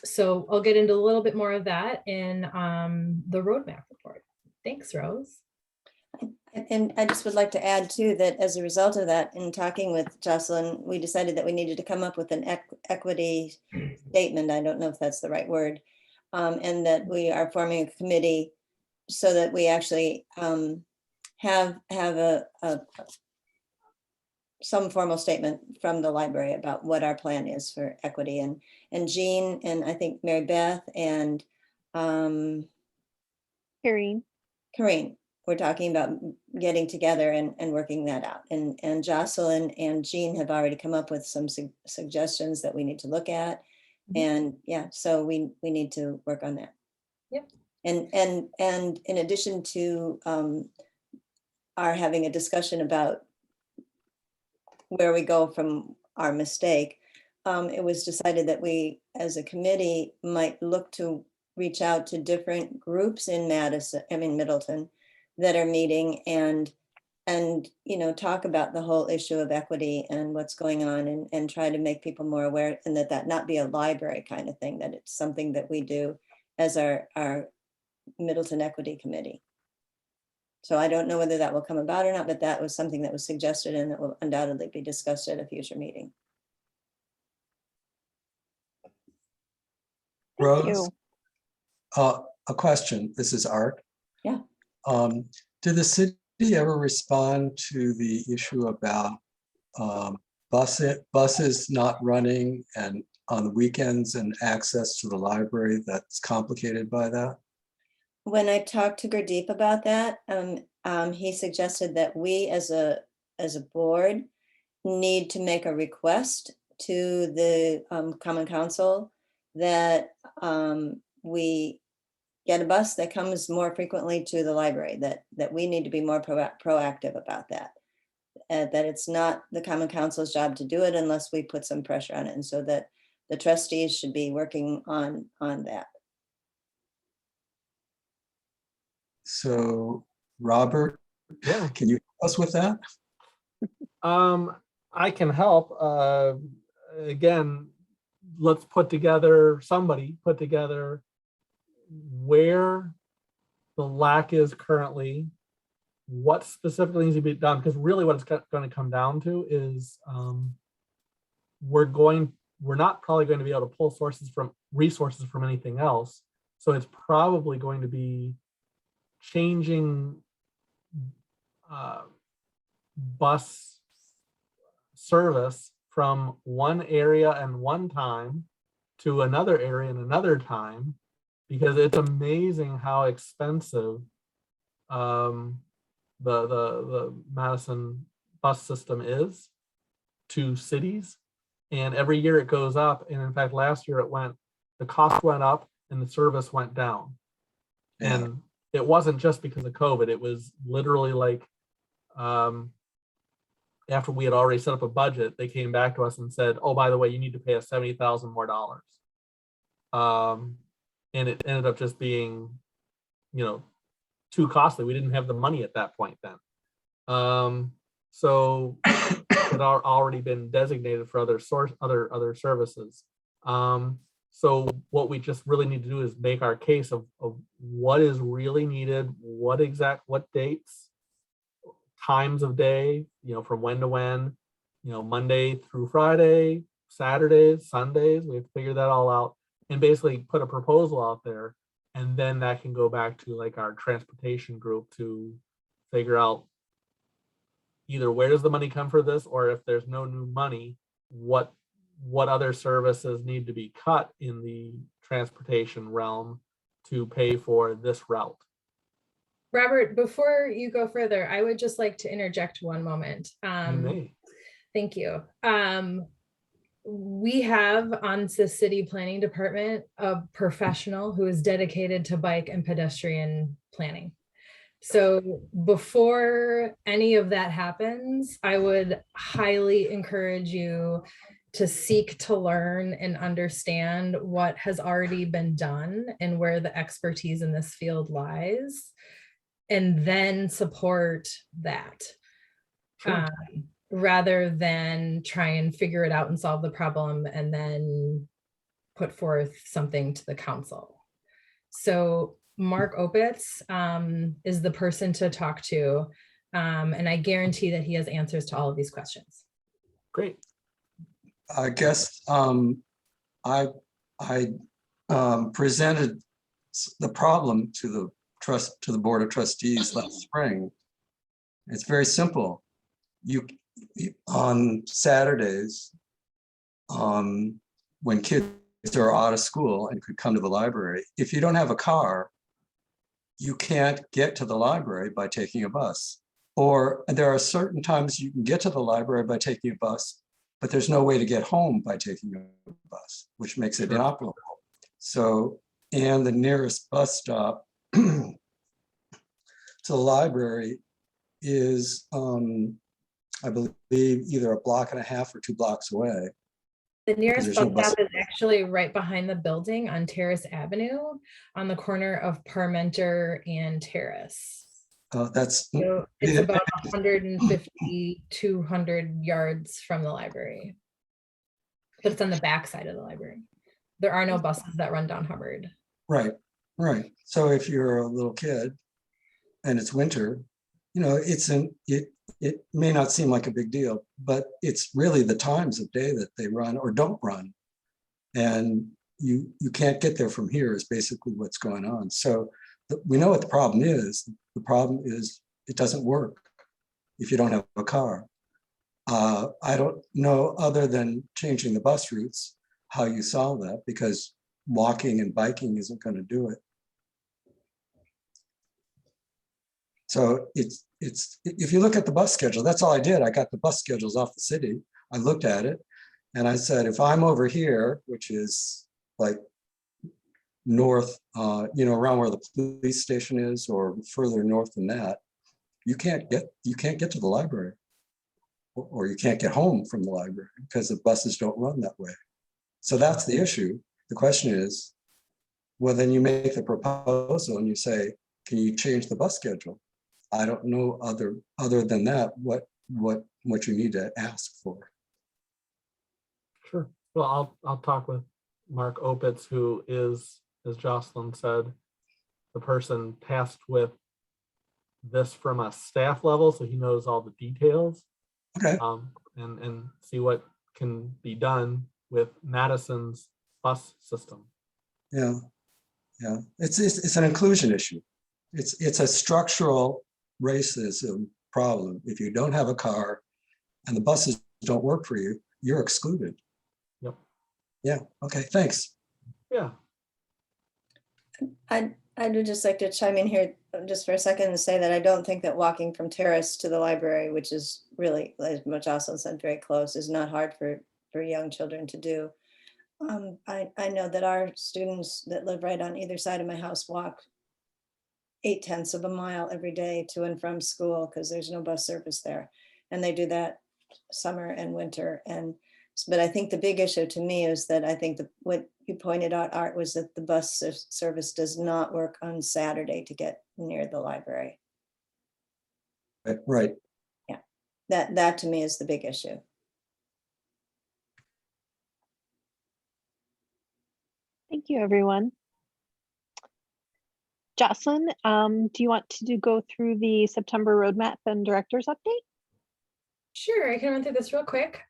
So I'll get into a little bit more of that in the roadmap report. Thanks, Rose. And I just would like to add too, that as a result of that, in talking with Jocelyn, we decided that we needed to come up with an equity statement. I don't know if that's the right word. And that we are forming a committee so that we actually have some formal statement from the library about what our plan is for equity. And Jean and I think Mary Beth and Karine, we're talking about getting together and working that out. And Jocelyn and Jean have already come up with some suggestions that we need to look at. And yeah, so we need to work on that. Yep. And in addition to our having a discussion about where we go from our mistake, it was decided that we as a committee might look to reach out to different groups in Middleton that are meeting and talk about the whole issue of equity and what's going on and try to make people more aware, and that not be a library kind of thing, that it's something that we do as our Middleton Equity Committee. So I don't know whether that will come about or not, but that was something that was suggested and that will undoubtedly be discussed at a future meeting. thank Rose, you. a question. This is Art. Yeah. Did the city ever respond to the issue about buses not running and on the weekends and access to the library that's complicated by that? when I talked to Gurdeep about that, he suggested that we as a board need to make a request to the Common Council that we get a bus that comes more frequently to the library, that we need to be more proactive about that. That it's not the Common Council's job to do it unless we put some pressure on it. And so that the trustees should be working on that. So, Robert, Yeah. can you help us with that? I can help. Again, let's somebody put together where the lack is currently, what specifically needs to be done, because really what it's going to come down to is we're not probably going to be able to pull resources from anything else. So it's probably going to be changing bus service from one area and one time to another area and another time, because it's amazing how expensive the Madison bus system is to cities, and every year it goes up. And in fact, last year the cost went up and the service went down. Yeah. And it wasn't just because of COVID. It was literally like after we had already set up a budget, they came back to us and said, "Oh, by the way, you need to pay us $70,000 more dollars." And it ended up just being, too costly. We didn't have the money at that point then. So it had already been designated for other services. So what we just really need to do is make our case of what is really needed, what dates, times of day, from when to when, Monday through Friday, Saturdays, Sundays. We have to figure that all out and basically put a proposal out there. And then that can go back to like our transportation group to figure out either where does the money come for this, or if there's no new money, what other services need to be cut in the transportation realm to pay for this route. Robert, before you go further, I would just like to interject one moment. Thank you. We have on the city planning department a professional who is dedicated to bike and pedestrian planning. So before any of that happens, I would highly encourage you to seek to learn and understand what has already been done and where the expertise in this field lies, and then support that. Sure. Rather than try and figure it out and solve the problem and then put forth something to the council. So Mark Opitz is the person to talk to, and I guarantee that he has answers to all of these questions. Great. I guess I presented the problem to the Board of Trustees last spring. It's very simple. On Saturdays, when kids are out of school and could come to the library, if you don't have a car, you can't get to the library by taking a bus. Or there are certain times you can get to the library by taking a bus, but there's no way to get home by taking a bus, which makes it inoperable. So, and the nearest bus stop to the library is, I believe, either a block and a half or 2 blocks away. The nearest bus stop is actually right behind the building on Terrace Avenue on the corner of Parmenter and Terrace. So it's about 150, 200 yards from the library. But it's on the back side of the library. There are no buses that run down Hubbard. Right. So if you're a little kid and it's winter, it may not seem like a big deal, but it's really the times of day that they run or don't run. And you can't get there from here is basically what's going on. So we know what the problem is. The problem is it doesn't work if you don't have a car. I don't know, other than changing the bus routes, how you solve that, because walking and biking isn't going to do it. So if you look at the bus schedule, that's all I did. I got the bus schedules off the city. I looked at it and I said, if I'm over here, which is like north, around where the police station is, or further north than that, you can't get to the library, or you can't get home from the library because the buses don't run that way. So that's the issue. The question is, well, then you make the proposal and you say, can you change the bus schedule? I don't know other than that what you need to ask for. Sure. Well, I'll talk with Mark Opitz, who is, as Jocelyn said, the person tasked with this from a staff level, so he knows all the details. Okay. And see what can be done with Madison's bus system. Yeah. It's an inclusion issue. It's a structural racism problem. If you don't have a car and the buses don't work for you, you're excluded. Yep. Yeah. Okay. Thanks. Yeah. I would just like to chime in here just for a second and say that I don't think that walking from Terrace to the library, which is really, as much also said, very close, is not hard for young children to do. I know that our students that live right on either side of my house walk 0.8 of a mile every day to and from school because there's no bus service there. And they do that summer and winter. But I think the big issue to me is that I think what you pointed out, Art, was that the bus service does not work on Saturday to get near the library. Right. Yeah, that to me is the big issue. Thank you, everyone. Jocelyn, do you want to go through the September roadmap and director's update? Sure, I can run through this real quick.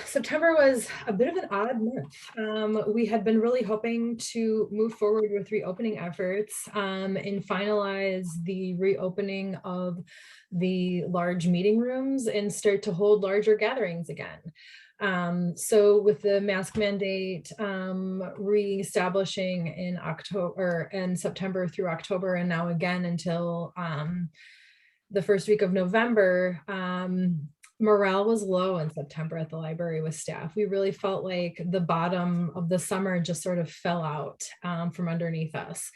September was a bit of an odd month. We had been really hoping to move forward with reopening efforts and finalize the reopening of the large meeting rooms and start to hold larger gatherings again. So with the mask mandate reestablishing in September through October, and now again until the first week of November, morale was low in September at the library with staff. We really felt like the bottom of the summer just sort of fell out from underneath us.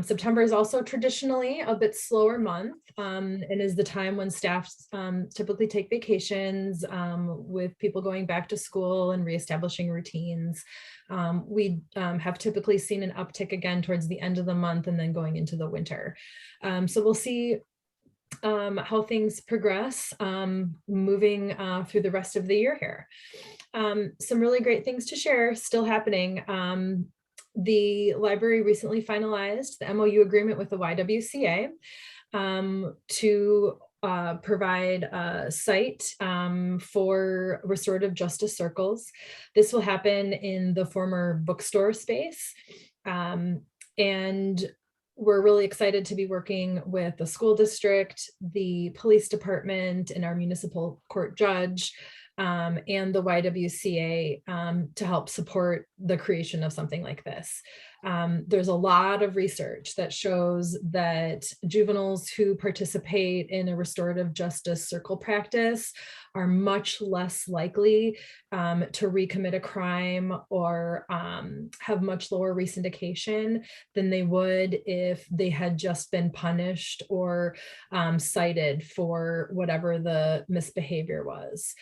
September is also traditionally a bit slower month and is the time when staff typically take vacations with people going back to school and reestablishing routines. We have typically seen an uptick again towards the end of the month and then going into the winter. So we'll see how things progress moving through the rest of the year here. Some really great things to share still happening. The library recently finalized the MOU agreement with the YWCA to provide a site for restorative justice circles. This will happen in the former bookstore space. And we're really excited to be working with the school district, the police department, and our municipal court judge, and the YWCA to help support the creation of something like this. There's a lot of research that shows that juveniles who participate in a restorative justice circle practice are much less likely to recommit a crime or have much lower re-syndication than they would if they had just been punished or cited for whatever the misbehavior was.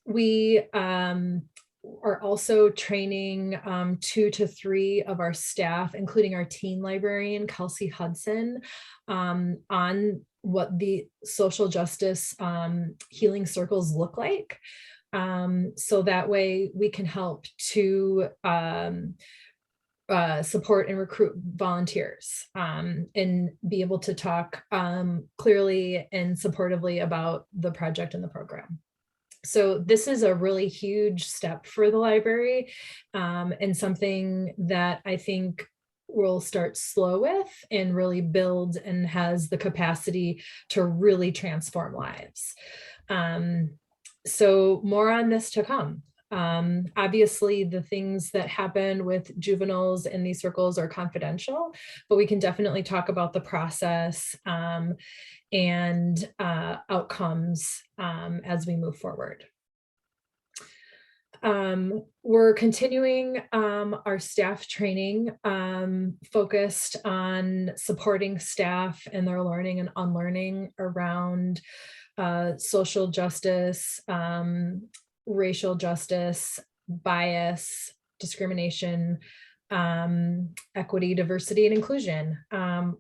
We are also training 2 to 3 of our staff, including our teen librarian, Kelsey Hudson, on what the social justice healing circles look like. So that way we can help to support and recruit volunteers and be able to talk clearly and supportively about the project and the program. So this is a really huge step for the library and something that I think we'll start slow with and really build and has the capacity to really transform lives. So more on this to come. Obviously, the things that happen with juveniles in these circles are confidential, but we can definitely talk about the process and outcomes as we move forward. We're continuing our staff training focused on supporting staff and their learning and unlearning around social justice, racial justice, bias, discrimination, equity, diversity, and inclusion.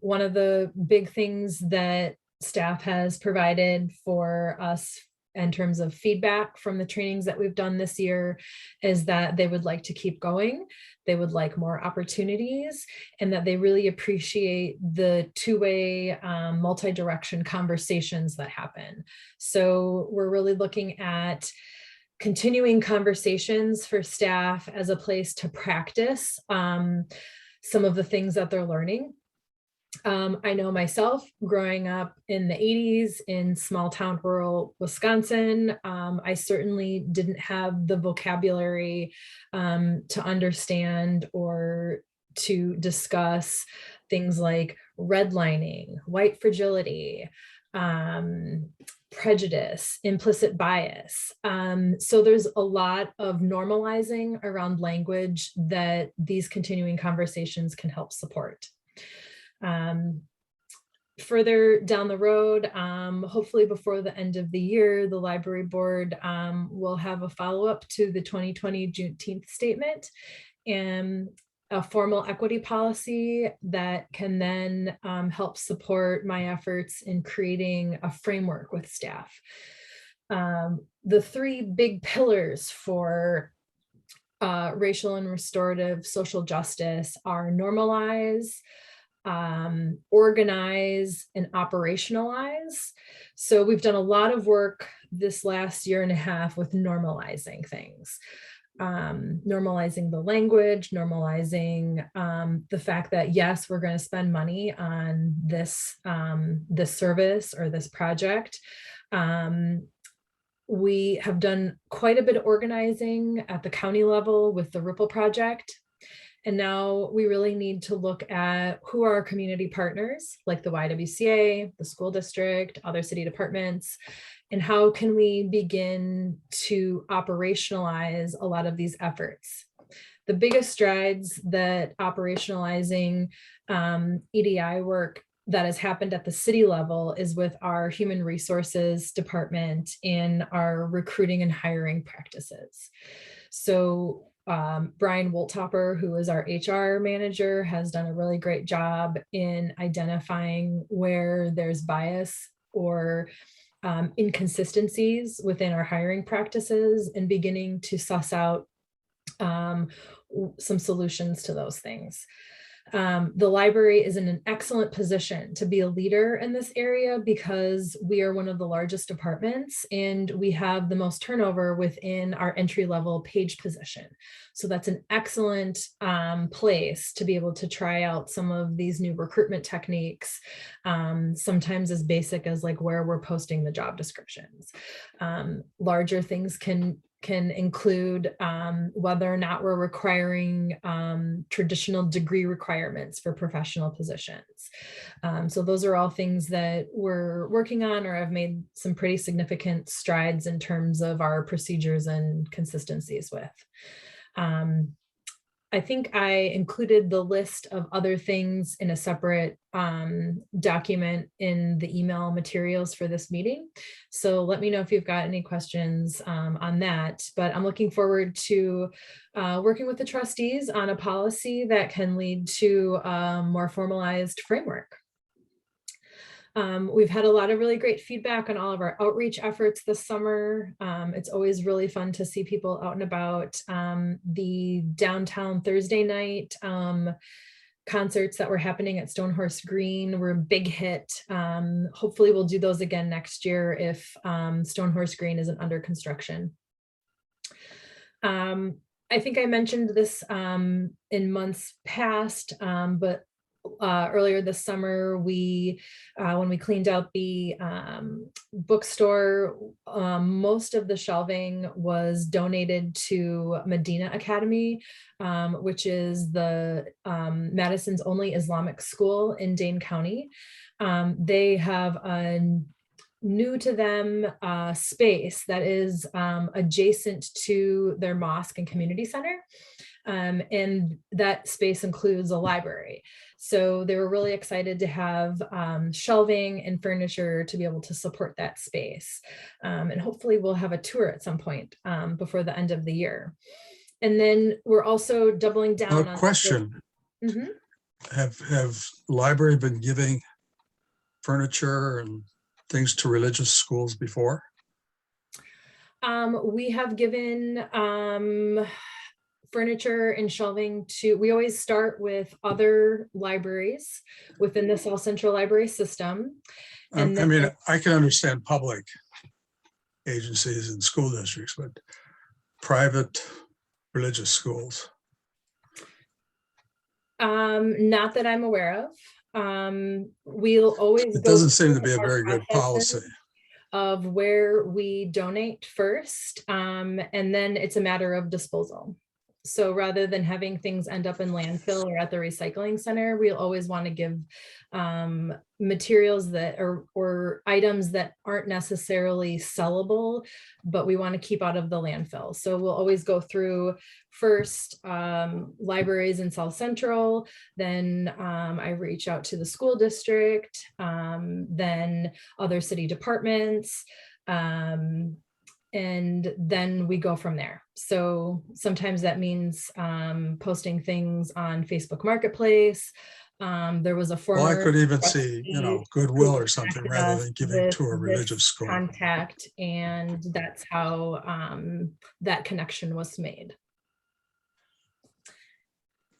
One of the big things that staff has provided for us in terms of feedback from the trainings that we've done this year is that they would like to keep going. They would like more opportunities, and that they really appreciate the two-way multi-direction conversations that happen. So we're really looking at continuing conversations for staff as a place to practice some of the things that they're learning. I know myself growing up in the 80s in small town rural Wisconsin, I certainly didn't have the vocabulary to understand or to discuss things like redlining, white fragility, prejudice, implicit bias. So there's a lot of normalizing around language that these continuing conversations can help support. Further down the road, hopefully before the end of the year, the library board will have a follow-up to the 2020 Juneteenth statement and a formal equity policy that can then help support my efforts in creating a framework with staff. The three big pillars for racial and restorative social justice are normalize, organize, and operationalize. So we've done a lot of work this last year and a half with normalizing things. Normalizing the language, normalizing the fact that yes, we're going to spend money on this service or this project. We have done quite a bit of organizing at the county level with the Ripple Project. And now we really need to look at who are our community partners, like the YWCA, the school district, other city departments, and how can we begin to operationalize a lot of these efforts. The biggest strides that operationalizing EDI work that has happened at the city level is with our human resources department in our recruiting and hiring practices. So Brian Woltopper, who is our HR manager, has done a really great job in identifying where there's bias or inconsistencies within our hiring practices and beginning to suss out some solutions to those things. The library is in an excellent position to be a leader in this area because we are one of the largest departments and we have the most turnover within our entry-level page position. So that's an excellent place to be able to try out some of these new recruitment techniques, sometimes as basic as like where we're posting the job descriptions. Larger things can include whether or not we're requiring traditional degree requirements for professional positions. So those are all things that we're working on or have made some pretty significant strides in terms of our procedures and consistencies with. I think I included the list of other things in a separate document in the email materials for this meeting. So let me know if you've got any questions on that, but I'm looking forward to working with the trustees on a policy that can lead to a more formalized framework. We've had a lot of really great feedback on all of our outreach efforts this summer. It's always really fun to see people out and about. The downtown Thursday night concerts that were happening at Stonehorse Green were a big hit. Hopefully we'll do those again next year if Stonehorse Green isn't under construction. I think I mentioned this in months past, but earlier this summer, when we cleaned out the bookstore, most of the shelving was donated to Medina Academy, which is the Madison's only Islamic school in Dane County. They have a new to them space that is adjacent to their mosque and community center. And that space includes a library. So they were really excited to have shelving and furniture to be able to support that space. And hopefully we'll have a tour at some point before the end of the year. And then we're also doubling down on question. Have library been giving furniture and things to religious schools before? We have given furniture and shelving we always start with other libraries within the South Central Library system. And I mean, I can understand public agencies and school districts, but private religious schools. Not that I'm aware of. We'll always It go doesn't seem to through be a our very good processes policy. of where we donate first, and then it's a matter of disposal. So rather than having things end up in landfill or at the recycling center, we'll always want to give materials that or items that aren't necessarily sellable, but we want to keep out of the landfill. So we'll always go through first libraries in South Central, then I reach out to the school district, then other city departments, and then we go from there. So sometimes that means posting things on Facebook Marketplace. There was a former— Well, I could even see, Goodwill or something rather than giving to a religious school. Contact, and that's how that connection was made.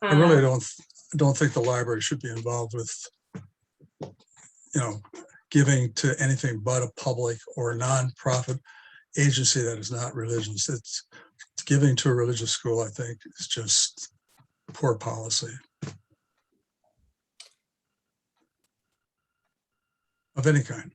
I really don't think the library should be involved with, giving to anything but a public or nonprofit agency that is not religious. It's giving to a religious school, I think, is just poor policy of any kind.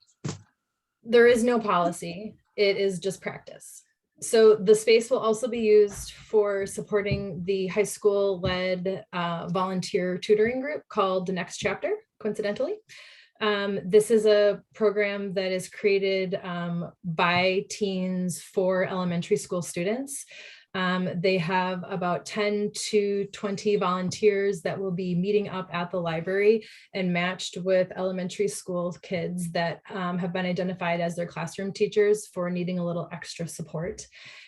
There is no policy. It is just practice. So the space will also be used for supporting the high school led volunteer tutoring group called The Next Chapter, coincidentally. This is a program that is created by teens for elementary school students. They have about 10 to 20 volunteers that will be meeting up at the library and matched with elementary school kids that have been identified as their classroom teachers for needing a little extra support.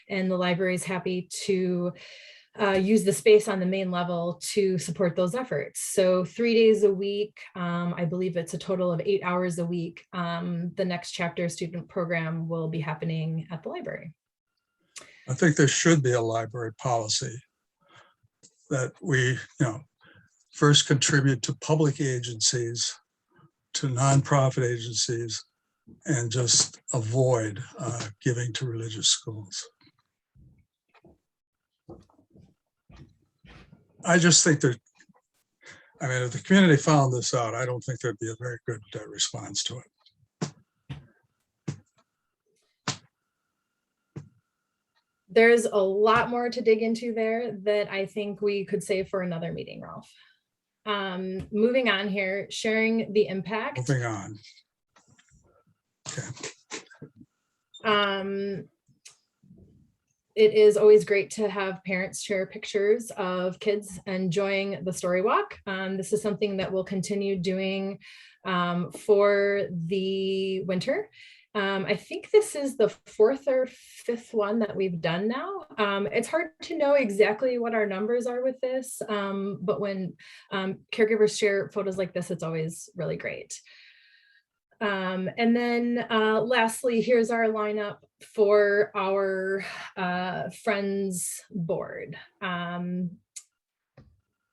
And the library is happy to use the space on the main level to support those efforts. So 3 days a week, I believe it's a total of 8 hours a week, the Next Chapter student program will be happening at the library. I think there should be a library policy that we, first contribute to public agencies, to nonprofit agencies, and just avoid giving to religious schools. I just think that, if the community found this out, I don't think there'd be a very good response to it. There's a lot more to dig into there that I think we could save for another meeting, Ralph. Moving on here, sharing the impact. Moving on. Okay. It is always great to have parents share pictures of kids enjoying the story walk. This is something that we'll continue doing for the winter. I think this is the 4th or 5th one that we've done now. It's hard to know exactly what our numbers are with this, but when caregivers share photos like this, it's always really great. And then lastly, here's our lineup for our Friends board.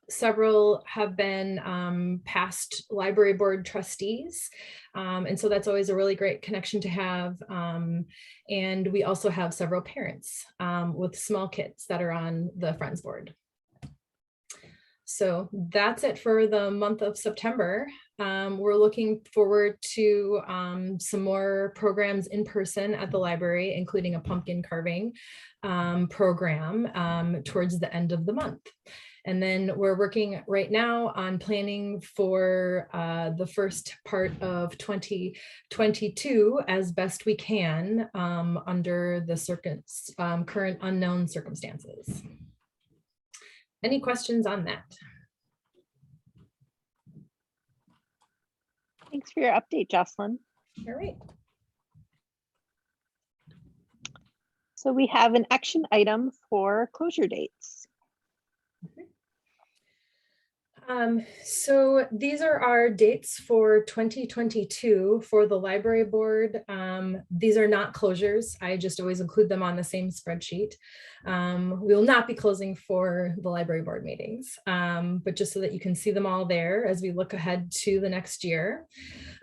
Several have been past library board trustees. And so that's always a really great connection to have. And we also have several parents with small kids that are on the Friends board. So that's it for the month of September. We're looking forward to some more programs in person at the library, including a pumpkin carving program towards the end of the month. And then we're working right now on planning for the first part of 2022 as best we can under the current unknown circumstances. Any questions on that? Thanks for your update, Jocelyn. All right. So we have an action item for closure dates. So these are our dates for 2022 for the library board. These are not closures. I just always include them on the same spreadsheet. We will not be closing for the library board meetings, but just so that you can see them all there as we look ahead to the next year.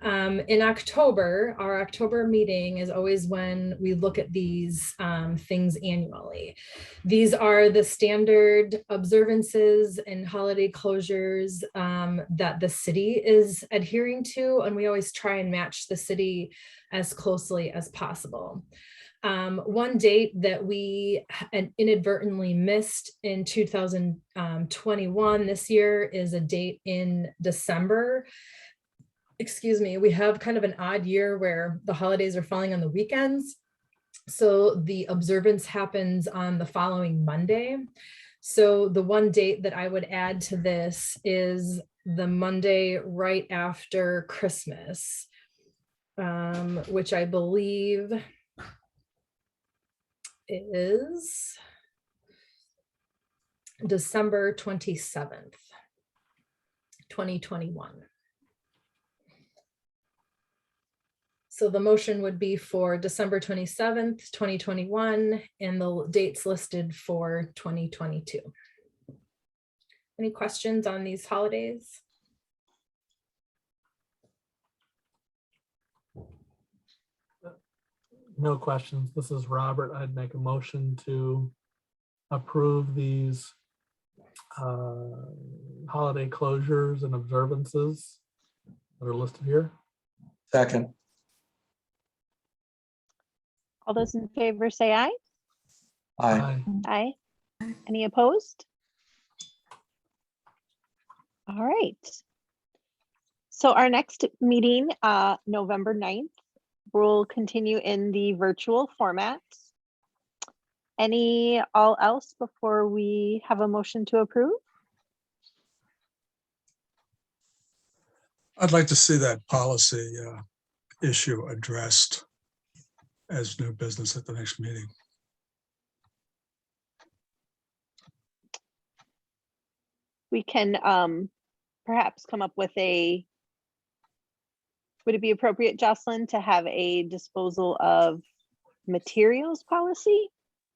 In October, our October meeting is always when we look at these things annually. These are the standard observances and holiday closures that the city is adhering to, and we always try and match the city as closely as possible. One date that we inadvertently missed in 2021 this year is a date in December. Excuse me, we have kind of an odd year where the holidays are falling on the weekends. So the observance happens on the following Monday. So the one date that I would add to this is the Monday right after Christmas, which I believe is December 27th, 2021. So the motion would be for December 27th, 2021, and the dates listed for 2022. Any questions on these holidays? No questions. This is Robert. I'd make a motion to approve these holiday closures and observances that are listed here. Second. All those in favor say aye. Aye. Aye. Any opposed? All right. So our next meeting, November 9th, will continue in the virtual format. Any all else before we have a motion to approve? I'd like to see that policy issue addressed as new business at the next meeting. We can perhaps come up with would it be appropriate, Jocelyn, to have a disposal of materials policy?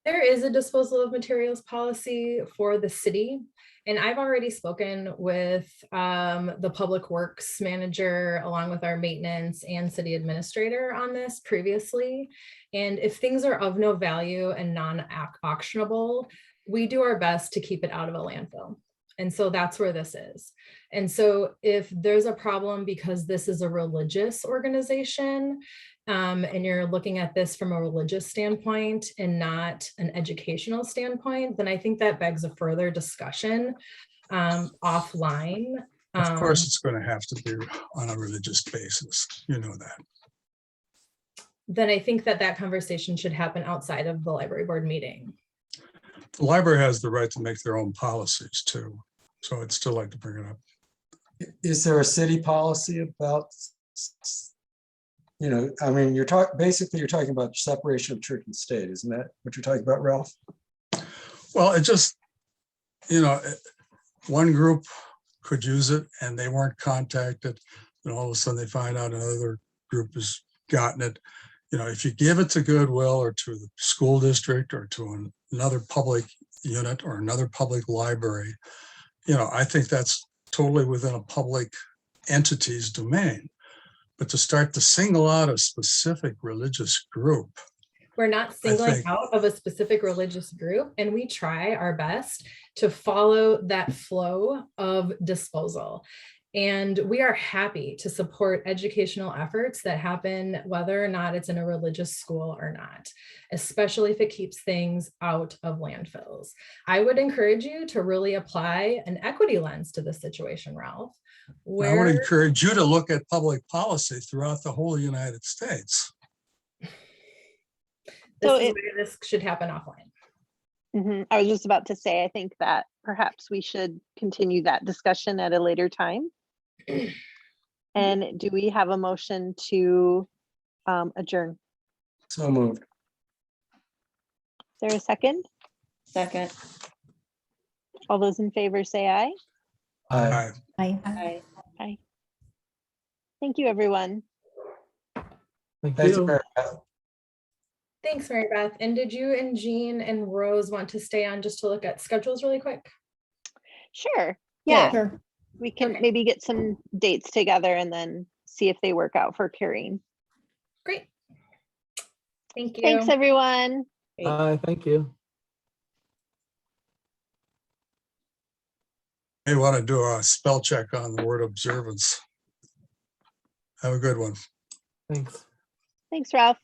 There is a disposal of materials policy for the city. And I've already spoken with the public works manager along with our maintenance and city administrator on this previously. And if things are of no value and non-auctionable, we do our best to keep it out of a landfill. And so that's where this is. And so if there's a problem because this is a religious organization, and you're looking at this from a religious standpoint and not an educational standpoint, then I think that begs a further discussion offline. Of course, it's going to have to be on a religious basis. You know that. Then I think that conversation should happen outside of the library board meeting. The library has the right to make their own policies too. So I'd still like to bring it up. Is there a city policy about, I mean, you're talking about separation of church and state, isn't that what you're talking about, Ralph? Well, it just, one group could use it and they weren't contacted, and all of a sudden they find out another group has gotten it. If you give it to Goodwill or to the school district or to another public unit or another public library, I think that's totally within a public entity's domain. But to start to single out a specific religious group, We're not singling think- out of a specific religious group, and we try our best to follow that flow of disposal. And we are happy to support educational efforts that happen whether or not it's in a religious school or not, especially if it keeps things out of landfills. I would encourage you to really apply an equity lens to this situation, Ralph. I would Where encourage you to look at public policy throughout the whole United States. this So is it- where this should happen offline. I was just about to say, I think that perhaps we should continue that discussion at a later time. And do we have a motion to adjourn? So moved. Is there a second? Second. All those in favor say aye. Aye. I, Aye. Thank you, everyone. Thank Thank you, you. Mary Beth. Thanks, Mary Beth. And did you and Jean and Rose want to stay on just to look at schedules really quick? Sure. Yeah, sure. we can Okay. maybe get some dates together and then see if they work out for Carrie. Great. Thank you. Thanks, everyone. Thank you. May want to do a spell check on the word observance. Have a good one. Thanks. Thanks, Ralph.